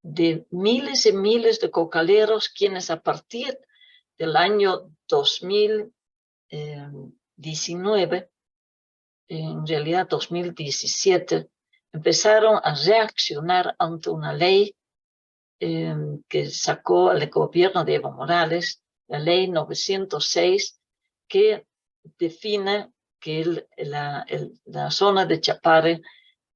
de miles y miles de cocaleros, quienes a partir del año 2019, en realidad 2017, empezaron a reaccionar ante una ley que sacó el gobierno de Evo Morales, la ley 906, que define que la zona de Chapare,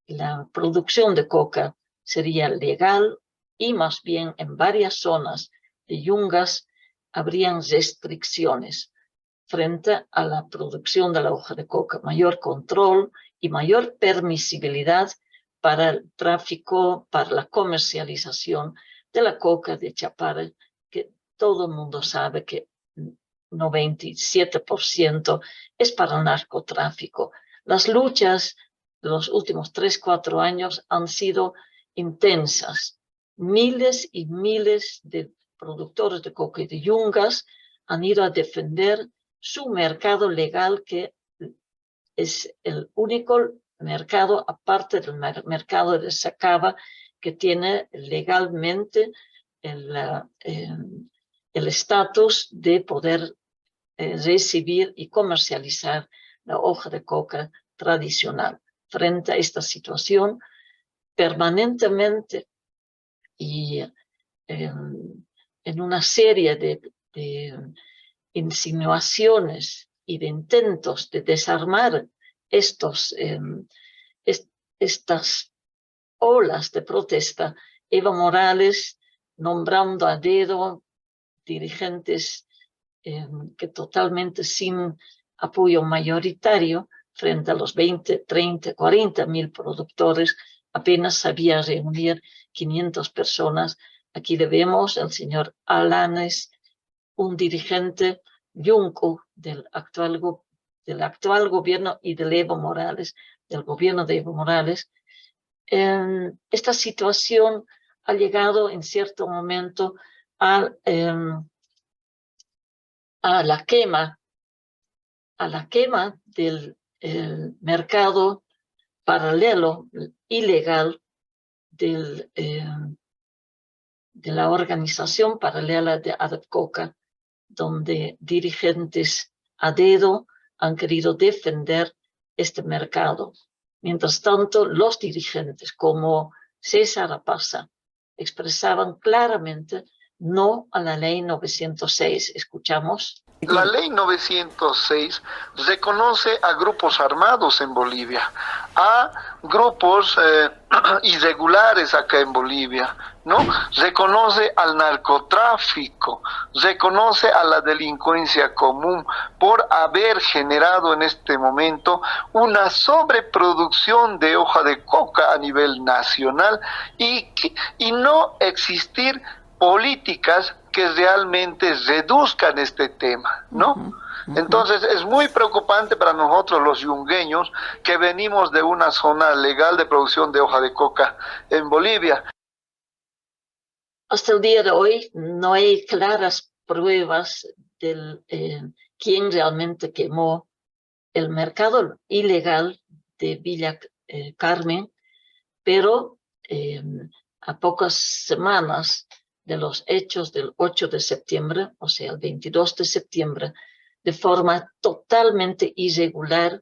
la producción de coca sería legal, y más bien en varias zonas de Yungas habrían restricciones frente a la producción de la hoja de coca, mayor control y mayor permisibilidad para el tráfico, para la comercialización de la coca de Chapare, que todo el mundo sabe que 97% es para el narcotráfico. Las luchas de los últimos 3-4 años han sido intensas. Miles y miles de productores de coca y de Yungas han ido a defender su mercado legal, que es el único mercado, aparte del mercado de Sacaba, que tiene legalmente el estatus de poder recibir y comercializar la hoja de coca tradicional. Frente a esta situación, permanentemente y en una serie de insinuaciones y de intentos de desarmar estas olas de protesta, Evo Morales, nombrando a dedo dirigentes que totalmente sin apoyo mayoritario, frente a los 20, 30, 40.000 productores, apenas sabía reunir 500 personas. Aquí le vemos al señor Alanes, un dirigente yunco del actual gobierno y del Evo Morales, del gobierno de Evo Morales. Esta situación ha llegado en cierto momento a la quema del mercado paralelo, ilegal, de la organización paralela de ADEPCOCA, donde dirigentes a dedo han querido defender este mercado. Mientras tanto, los dirigentes como César Apaza expresaban claramente no a la ley 906. Escuchamos. La ley 906 reconoce a grupos armados en Bolivia, a grupos irregulares acá en Bolivia, ¿no? Reconoce al narcotráfico, reconoce a la delincuencia común por haber generado en este momento una sobreproducción de hoja de coca a nivel nacional y no existir políticas que realmente reduzcan este tema, ¿no? Entonces es muy preocupante para nosotros los yungueños que venimos de una zona legal de producción de hoja de coca en Bolivia. Hasta el día de hoy no hay claras pruebas de quién realmente quemó el mercado ilegal de Villa Carmen, pero a pocas semanas de los hechos del 8 de septiembre, o sea, el 22 de septiembre, de forma totalmente irregular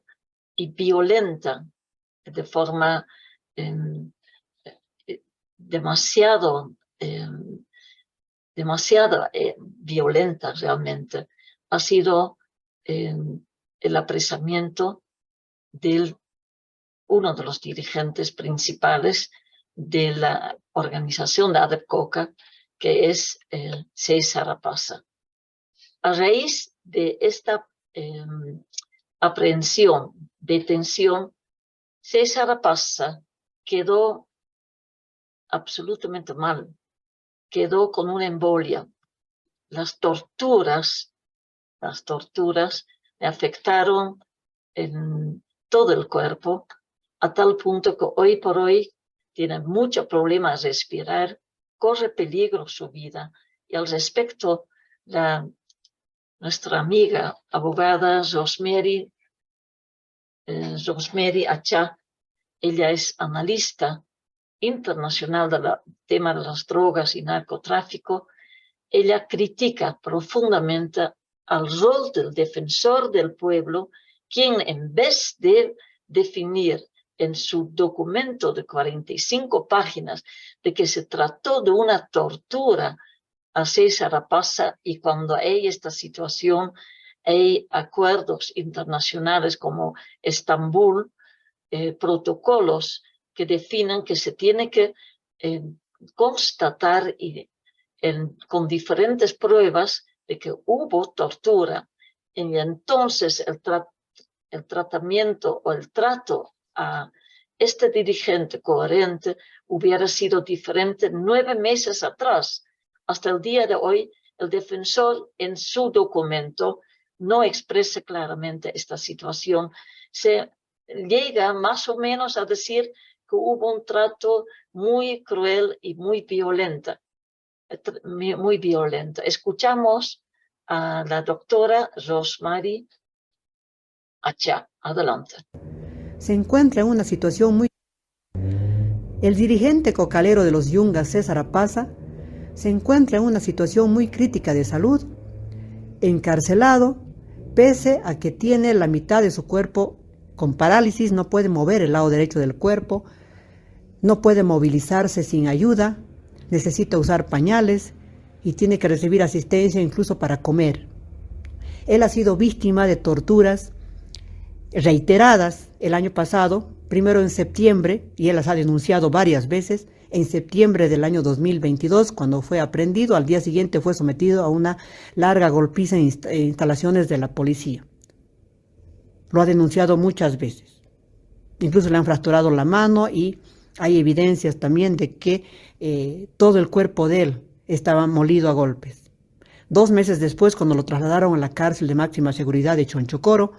y violenta, de forma demasiado violenta realmente, ha sido el apresamiento de uno de los dirigentes principales de la organización de ADEPCOCA, que es César Rapaza. A raíz de esta aprehensión, detención, César Rapaza quedó absolutamente mal, quedó con una embolia. Las torturas le afectaron en todo el cuerpo, a tal punto que hoy por hoy tiene mucho problema a respirar, corre peligro su vida. Y al respecto, nuestra amiga abogada Rosemary Achá, ella es analista internacional del tema de las drogas y narcotráfico. Ella critica profundamente al rol del defensor del pueblo, quien en vez de definir en su documento de 45 páginas de que se trató de una tortura a César Rapaza, y cuando hay esta situación hay acuerdos internacionales como Estambul, protocolos que definen que se tiene que constatar con diferentes pruebas de que hubo tortura, y entonces el tratamiento o el trato a este dirigente coherente hubiera sido diferente 9 meses atrás. Hasta el día de hoy, el defensor en su documento no expresa claramente esta situación. Se llega más o menos a decir que hubo un trato muy cruel y muy violento. Escuchamos a la doctora Rosemary Achá. Adelante. Se encuentra en una situación muy... El dirigente cocalero de los Yungas, César Rapaza, se encuentra en una situación muy crítica de salud, encarcelado, pese a que tiene la mitad de su cuerpo con parálisis, no puede mover el lado derecho del cuerpo, no puede movilizarse sin ayuda, necesita usar pañales y tiene que recibir asistencia incluso para comer. Él ha sido víctima de torturas reiteradas el año pasado, primero en septiembre, y él las ha denunciado varias veces, en septiembre del año 2022, cuando fue aprehendido, al día siguiente fue sometido a una larga golpiza en instalaciones de la policía. Lo ha denunciado muchas veces. Incluso le han fracturado la mano y hay evidencias también de que todo el cuerpo de él estaba molido a golpes. 2 meses después, cuando lo trasladaron a la cárcel de máxima seguridad de Chonchocoro,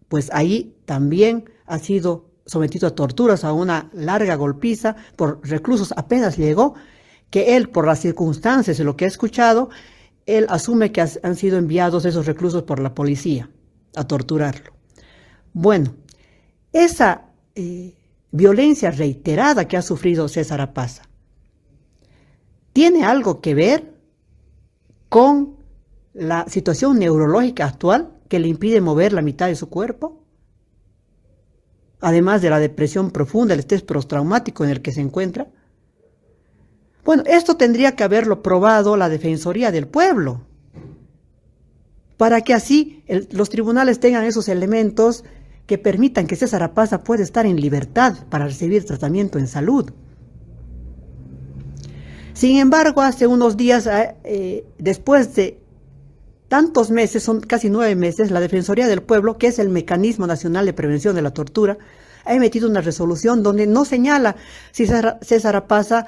pues ahí también ha sido sometido a torturas, a una larga golpiza por reclusos. Apenas llegó, que él, por las circunstancias y lo que ha escuchado, él asume que han sido enviados esos reclusos por la policía a torturarlo. Bueno, esa violencia reiterada que ha sufrido César Rapaza tiene algo que ver con la situación neurológica actual que le impide mover la mitad de su cuerpo, además de la depresión profunda, el estrés postraumático en el que se encuentra. Bueno, Bueno, esto tendría que haberlo probado la Defensoría del Pueblo, para que así los tribunales tengan esos elementos que permitan que César Apaza pueda estar en libertad para recibir tratamiento en salud. Sin embargo, hace unos días, después de tantos meses, son casi 9 meses, la Defensoría del Pueblo, que es el Mecanismo Nacional de Prevención de la Tortura, ha emitido una resolución donde no señala si César Apaza,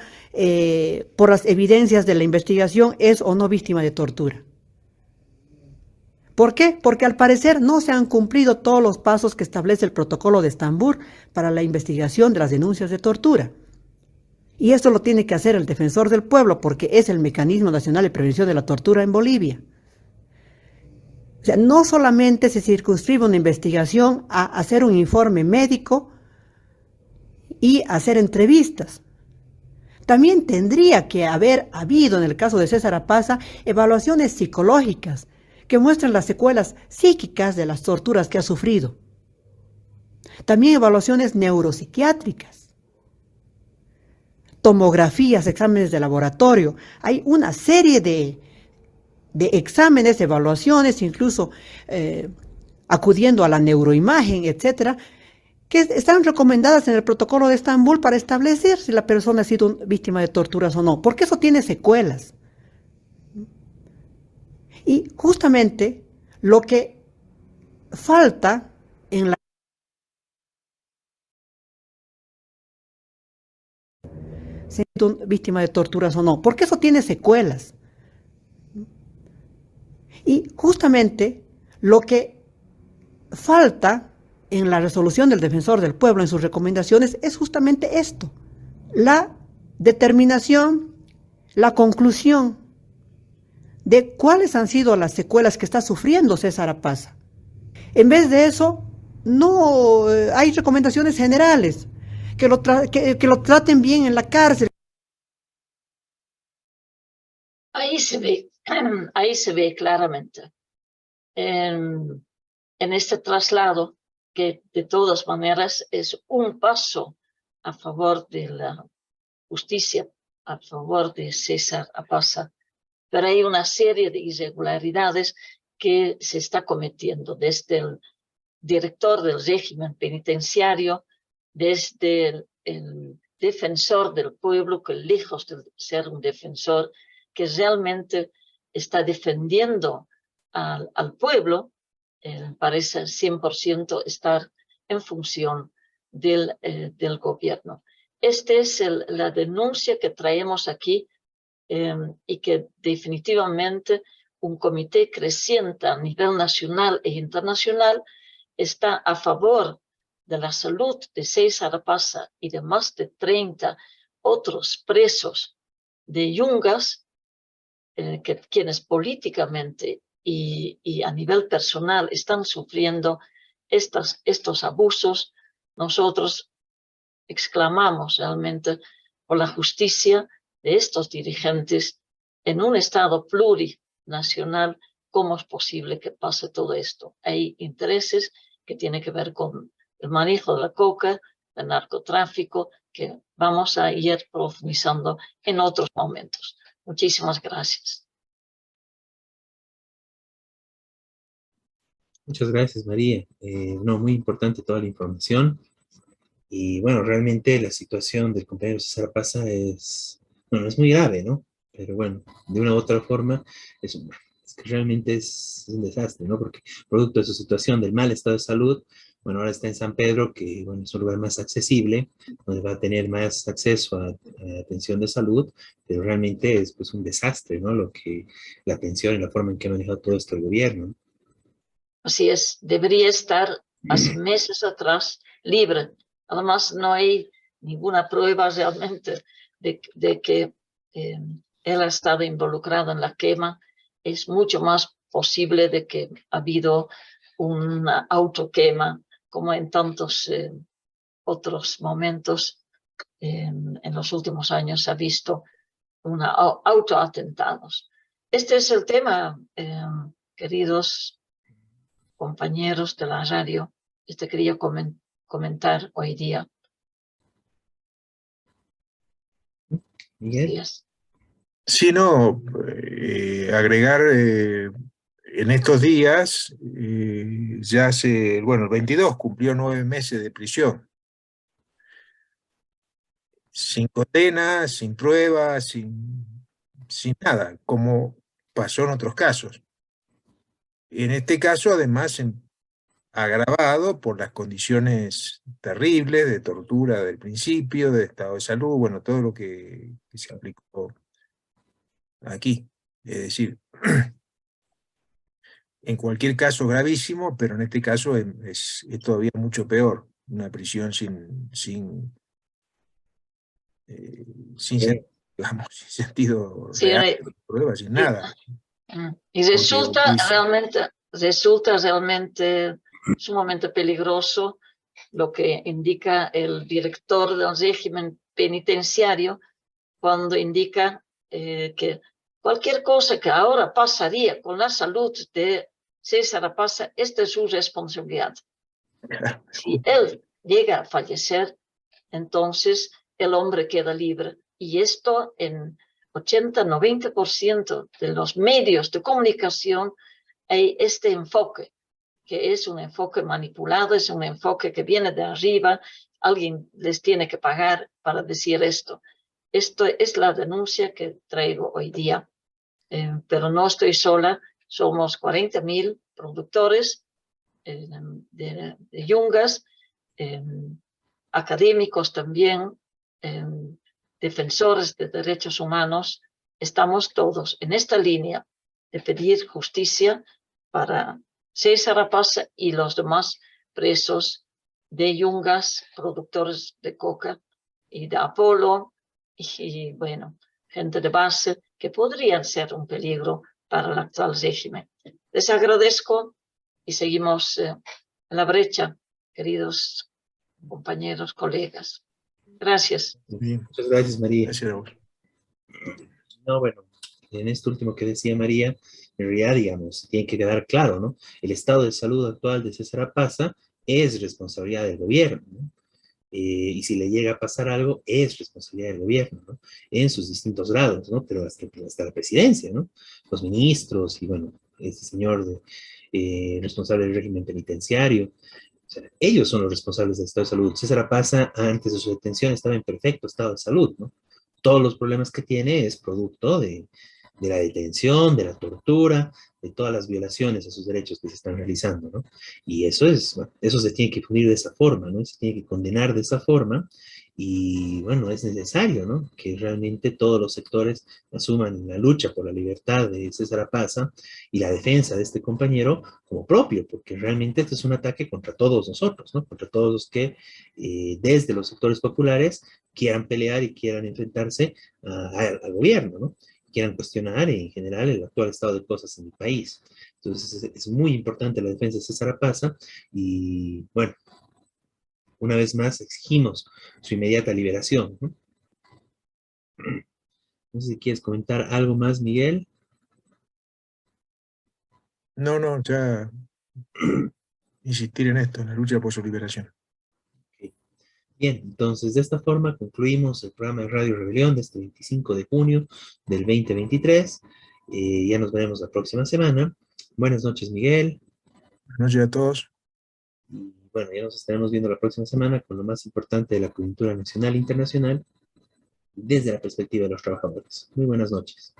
por las evidencias de la investigación, es o no víctima de tortura. ¿Por qué? Porque al parecer no se han cumplido todos los pasos que establece el Protocolo de Estambul para la investigación de las denuncias de tortura. Y esto lo tiene que hacer el Defensor del Pueblo, porque es el Mecanismo Nacional de Prevención de la Tortura en Bolivia. O sea, no solamente se circunscribe una investigación a hacer un informe médico y hacer entrevistas. También tendría que haber habido, en el caso de César Apaza, evaluaciones psicológicas que muestren las secuelas psíquicas de las torturas que ha sufrido. También evaluaciones neuropsiquiátricas, tomografías, exámenes de laboratorio. Hay una serie de exámenes, evaluaciones, incluso acudiendo a la neuroimagen, etcétera, que están recomendadas en el Protocolo de Estambul para establecer si la persona ha sido víctima de torturas o no, porque eso tiene secuelas. Y justamente lo que falta en la víctima de torturas o no, porque eso tiene secuelas. Y justamente lo que falta en la resolución del Defensor del Pueblo, en sus recomendaciones, es justamente esto: la determinación, la conclusión de cuáles han sido las secuelas que está sufriendo César Apaza. En vez de eso, no hay recomendaciones generales, que lo traten bien en la cárcel. Ahí se ve claramente en este traslado que de todas maneras es un paso a favor de la justicia, a favor de César Apaza, pero hay una serie de irregularidades que se está cometiendo desde el director del régimen penitenciario, desde el defensor del pueblo, que lejos de ser un defensor, que realmente está defendiendo al pueblo, parece 100% estar en función del gobierno. Esta es la denuncia que traemos aquí, y que definitivamente un comité creciente a nivel nacional e internacional está a favor de la salud de César Apaza y de más de 30 otros presos de Yungas, quienes políticamente y a nivel personal están sufriendo estos abusos. Nosotros exclamamos realmente por la justicia de estos dirigentes en un Estado plurinacional. ¿Cómo es posible que pase todo esto? Hay intereses que tienen que ver con el manejo de la coca, el narcotráfico, que vamos a ir profundizando en otros momentos. Muchísimas gracias. Muchas gracias, María. No, muy importante toda la información. Y bueno, realmente la situación del compañero César Apaza es muy grave, ¿no? Pero bueno, de una u otra forma, es que realmente es un desastre, ¿no? Porque producto de su situación, del mal estado de salud, bueno, ahora está en San Pedro, que bueno, es un lugar más accesible, donde va a tener más acceso a atención de salud, pero realmente es pues un desastre, ¿no? La atención y la forma en que ha manejado todo esto el gobierno. Así es, debería estar hace meses atrás libre. Además, no hay ninguna prueba realmente de que él ha estado involucrado en la quema. Es mucho más posible de que ha habido una autoquema, como en tantos otros momentos en los últimos años se ha visto autoatentados. Este es el tema, queridos compañeros de la radio, quería comentar hoy día. Miguel. Sino agregar en estos días, ya el 22 cumplió 9 meses de prisión. Sin condena, sin pruebas, sin nada, como pasó en otros casos. En este caso, además, agravado por las condiciones terribles de tortura del principio, de estado de salud, bueno, todo lo que se aplicó aquí. Es decir, en cualquier caso gravísimo, pero en este caso es todavía mucho peor, una prisión sin digamos, sin sentido real, sin pruebas, sin nada. Y resulta realmente sumamente peligroso lo que indica el director del régimen penitenciario cuando indica que cualquier cosa que ahora pasaría con la salud de César Pasa, esta es su responsabilidad. Si él llega a fallecer, entonces el hombre queda libre. Y esto en 80-90% de los medios de comunicación hay este enfoque, que es un enfoque manipulado, es un enfoque que viene de arriba, alguien les tiene que pagar para decir esto. Esto es la denuncia que traigo hoy día, pero no estoy sola, somos 40.000 productores de yungas, académicos también, defensores de derechos humanos. Estamos todos en esta línea de pedir justicia para César Pasa y los demás presos de yungas, productores de coca y de Apolo, y bueno, gente de base que podrían ser un peligro para el actual régimen. Les agradezco y seguimos en la brecha, queridos compañeros, colegas. Gracias. Bien. Muchas gracias, María. Gracias, Raúl. No, bueno, en esto último que decía María, en realidad, digamos, tiene que quedar claro, ¿no? El estado de salud actual de César Pasa es responsabilidad del gobierno, ¿no? Y si le llega a pasar algo, es responsabilidad del gobierno, ¿no? En sus distintos grados, ¿no? Pero hasta la presidencia, ¿no? Los ministros y, bueno, este señor responsable del régimen penitenciario. O sea, ellos son los responsables del estado de salud. César Pasa, antes de su detención, estaba en perfecto estado de salud, ¿no? Todos los problemas que tiene es producto de la detención, de la tortura, de todas las violaciones a sus derechos que se están realizando, ¿no? Y eso se tiene que punir de esa forma, ¿no? Se tiene que condenar de esa forma, y bueno, es necesario, ¿no? Que realmente todos los sectores asuman la lucha por la libertad de César Pasa y la defensa de este compañero como propio, porque realmente esto es un ataque contra todos nosotros, ¿no? Contra todos los que desde los sectores populares quieran pelear y quieran enfrentarse al gobierno, ¿no? Quieran cuestionar en general el actual estado de cosas en el país. Entonces es muy importante la defensa de César Pasa y, bueno, una vez más exigimos su inmediata liberación, ¿no? No sé si quieres comentar algo más, Miguel. No, ya insistir en esto, en la lucha por su liberación. Bien, entonces de esta forma concluimos el programa de Radio Rebelión de este 25 de junio del 2023. Ya nos veremos la próxima semana. Buenas noches, Miguel. Buenas noches a todos. Y bueno, ya nos estaremos viendo la próxima semana con lo más importante de la coyuntura nacional e internacional desde la perspectiva de los trabajadores. Muy buenas noches.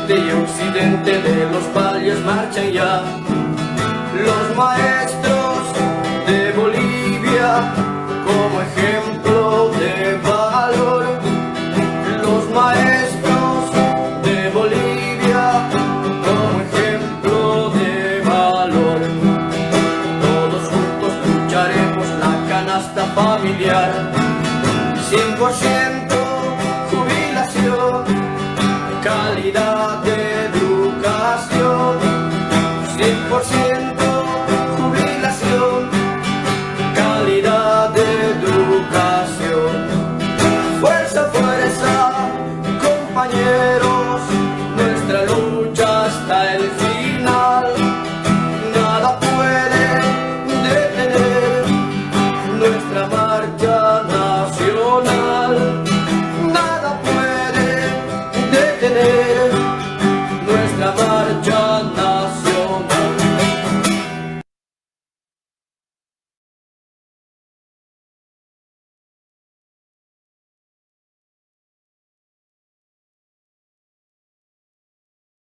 Y occidente de los valles marchan ya los maestros de Bolivia como ejemplo de valor. Los maestros de Bolivia como ejemplo de valor. Todos juntos lucharemos la canasta familiar. 100% jubilación, calidad de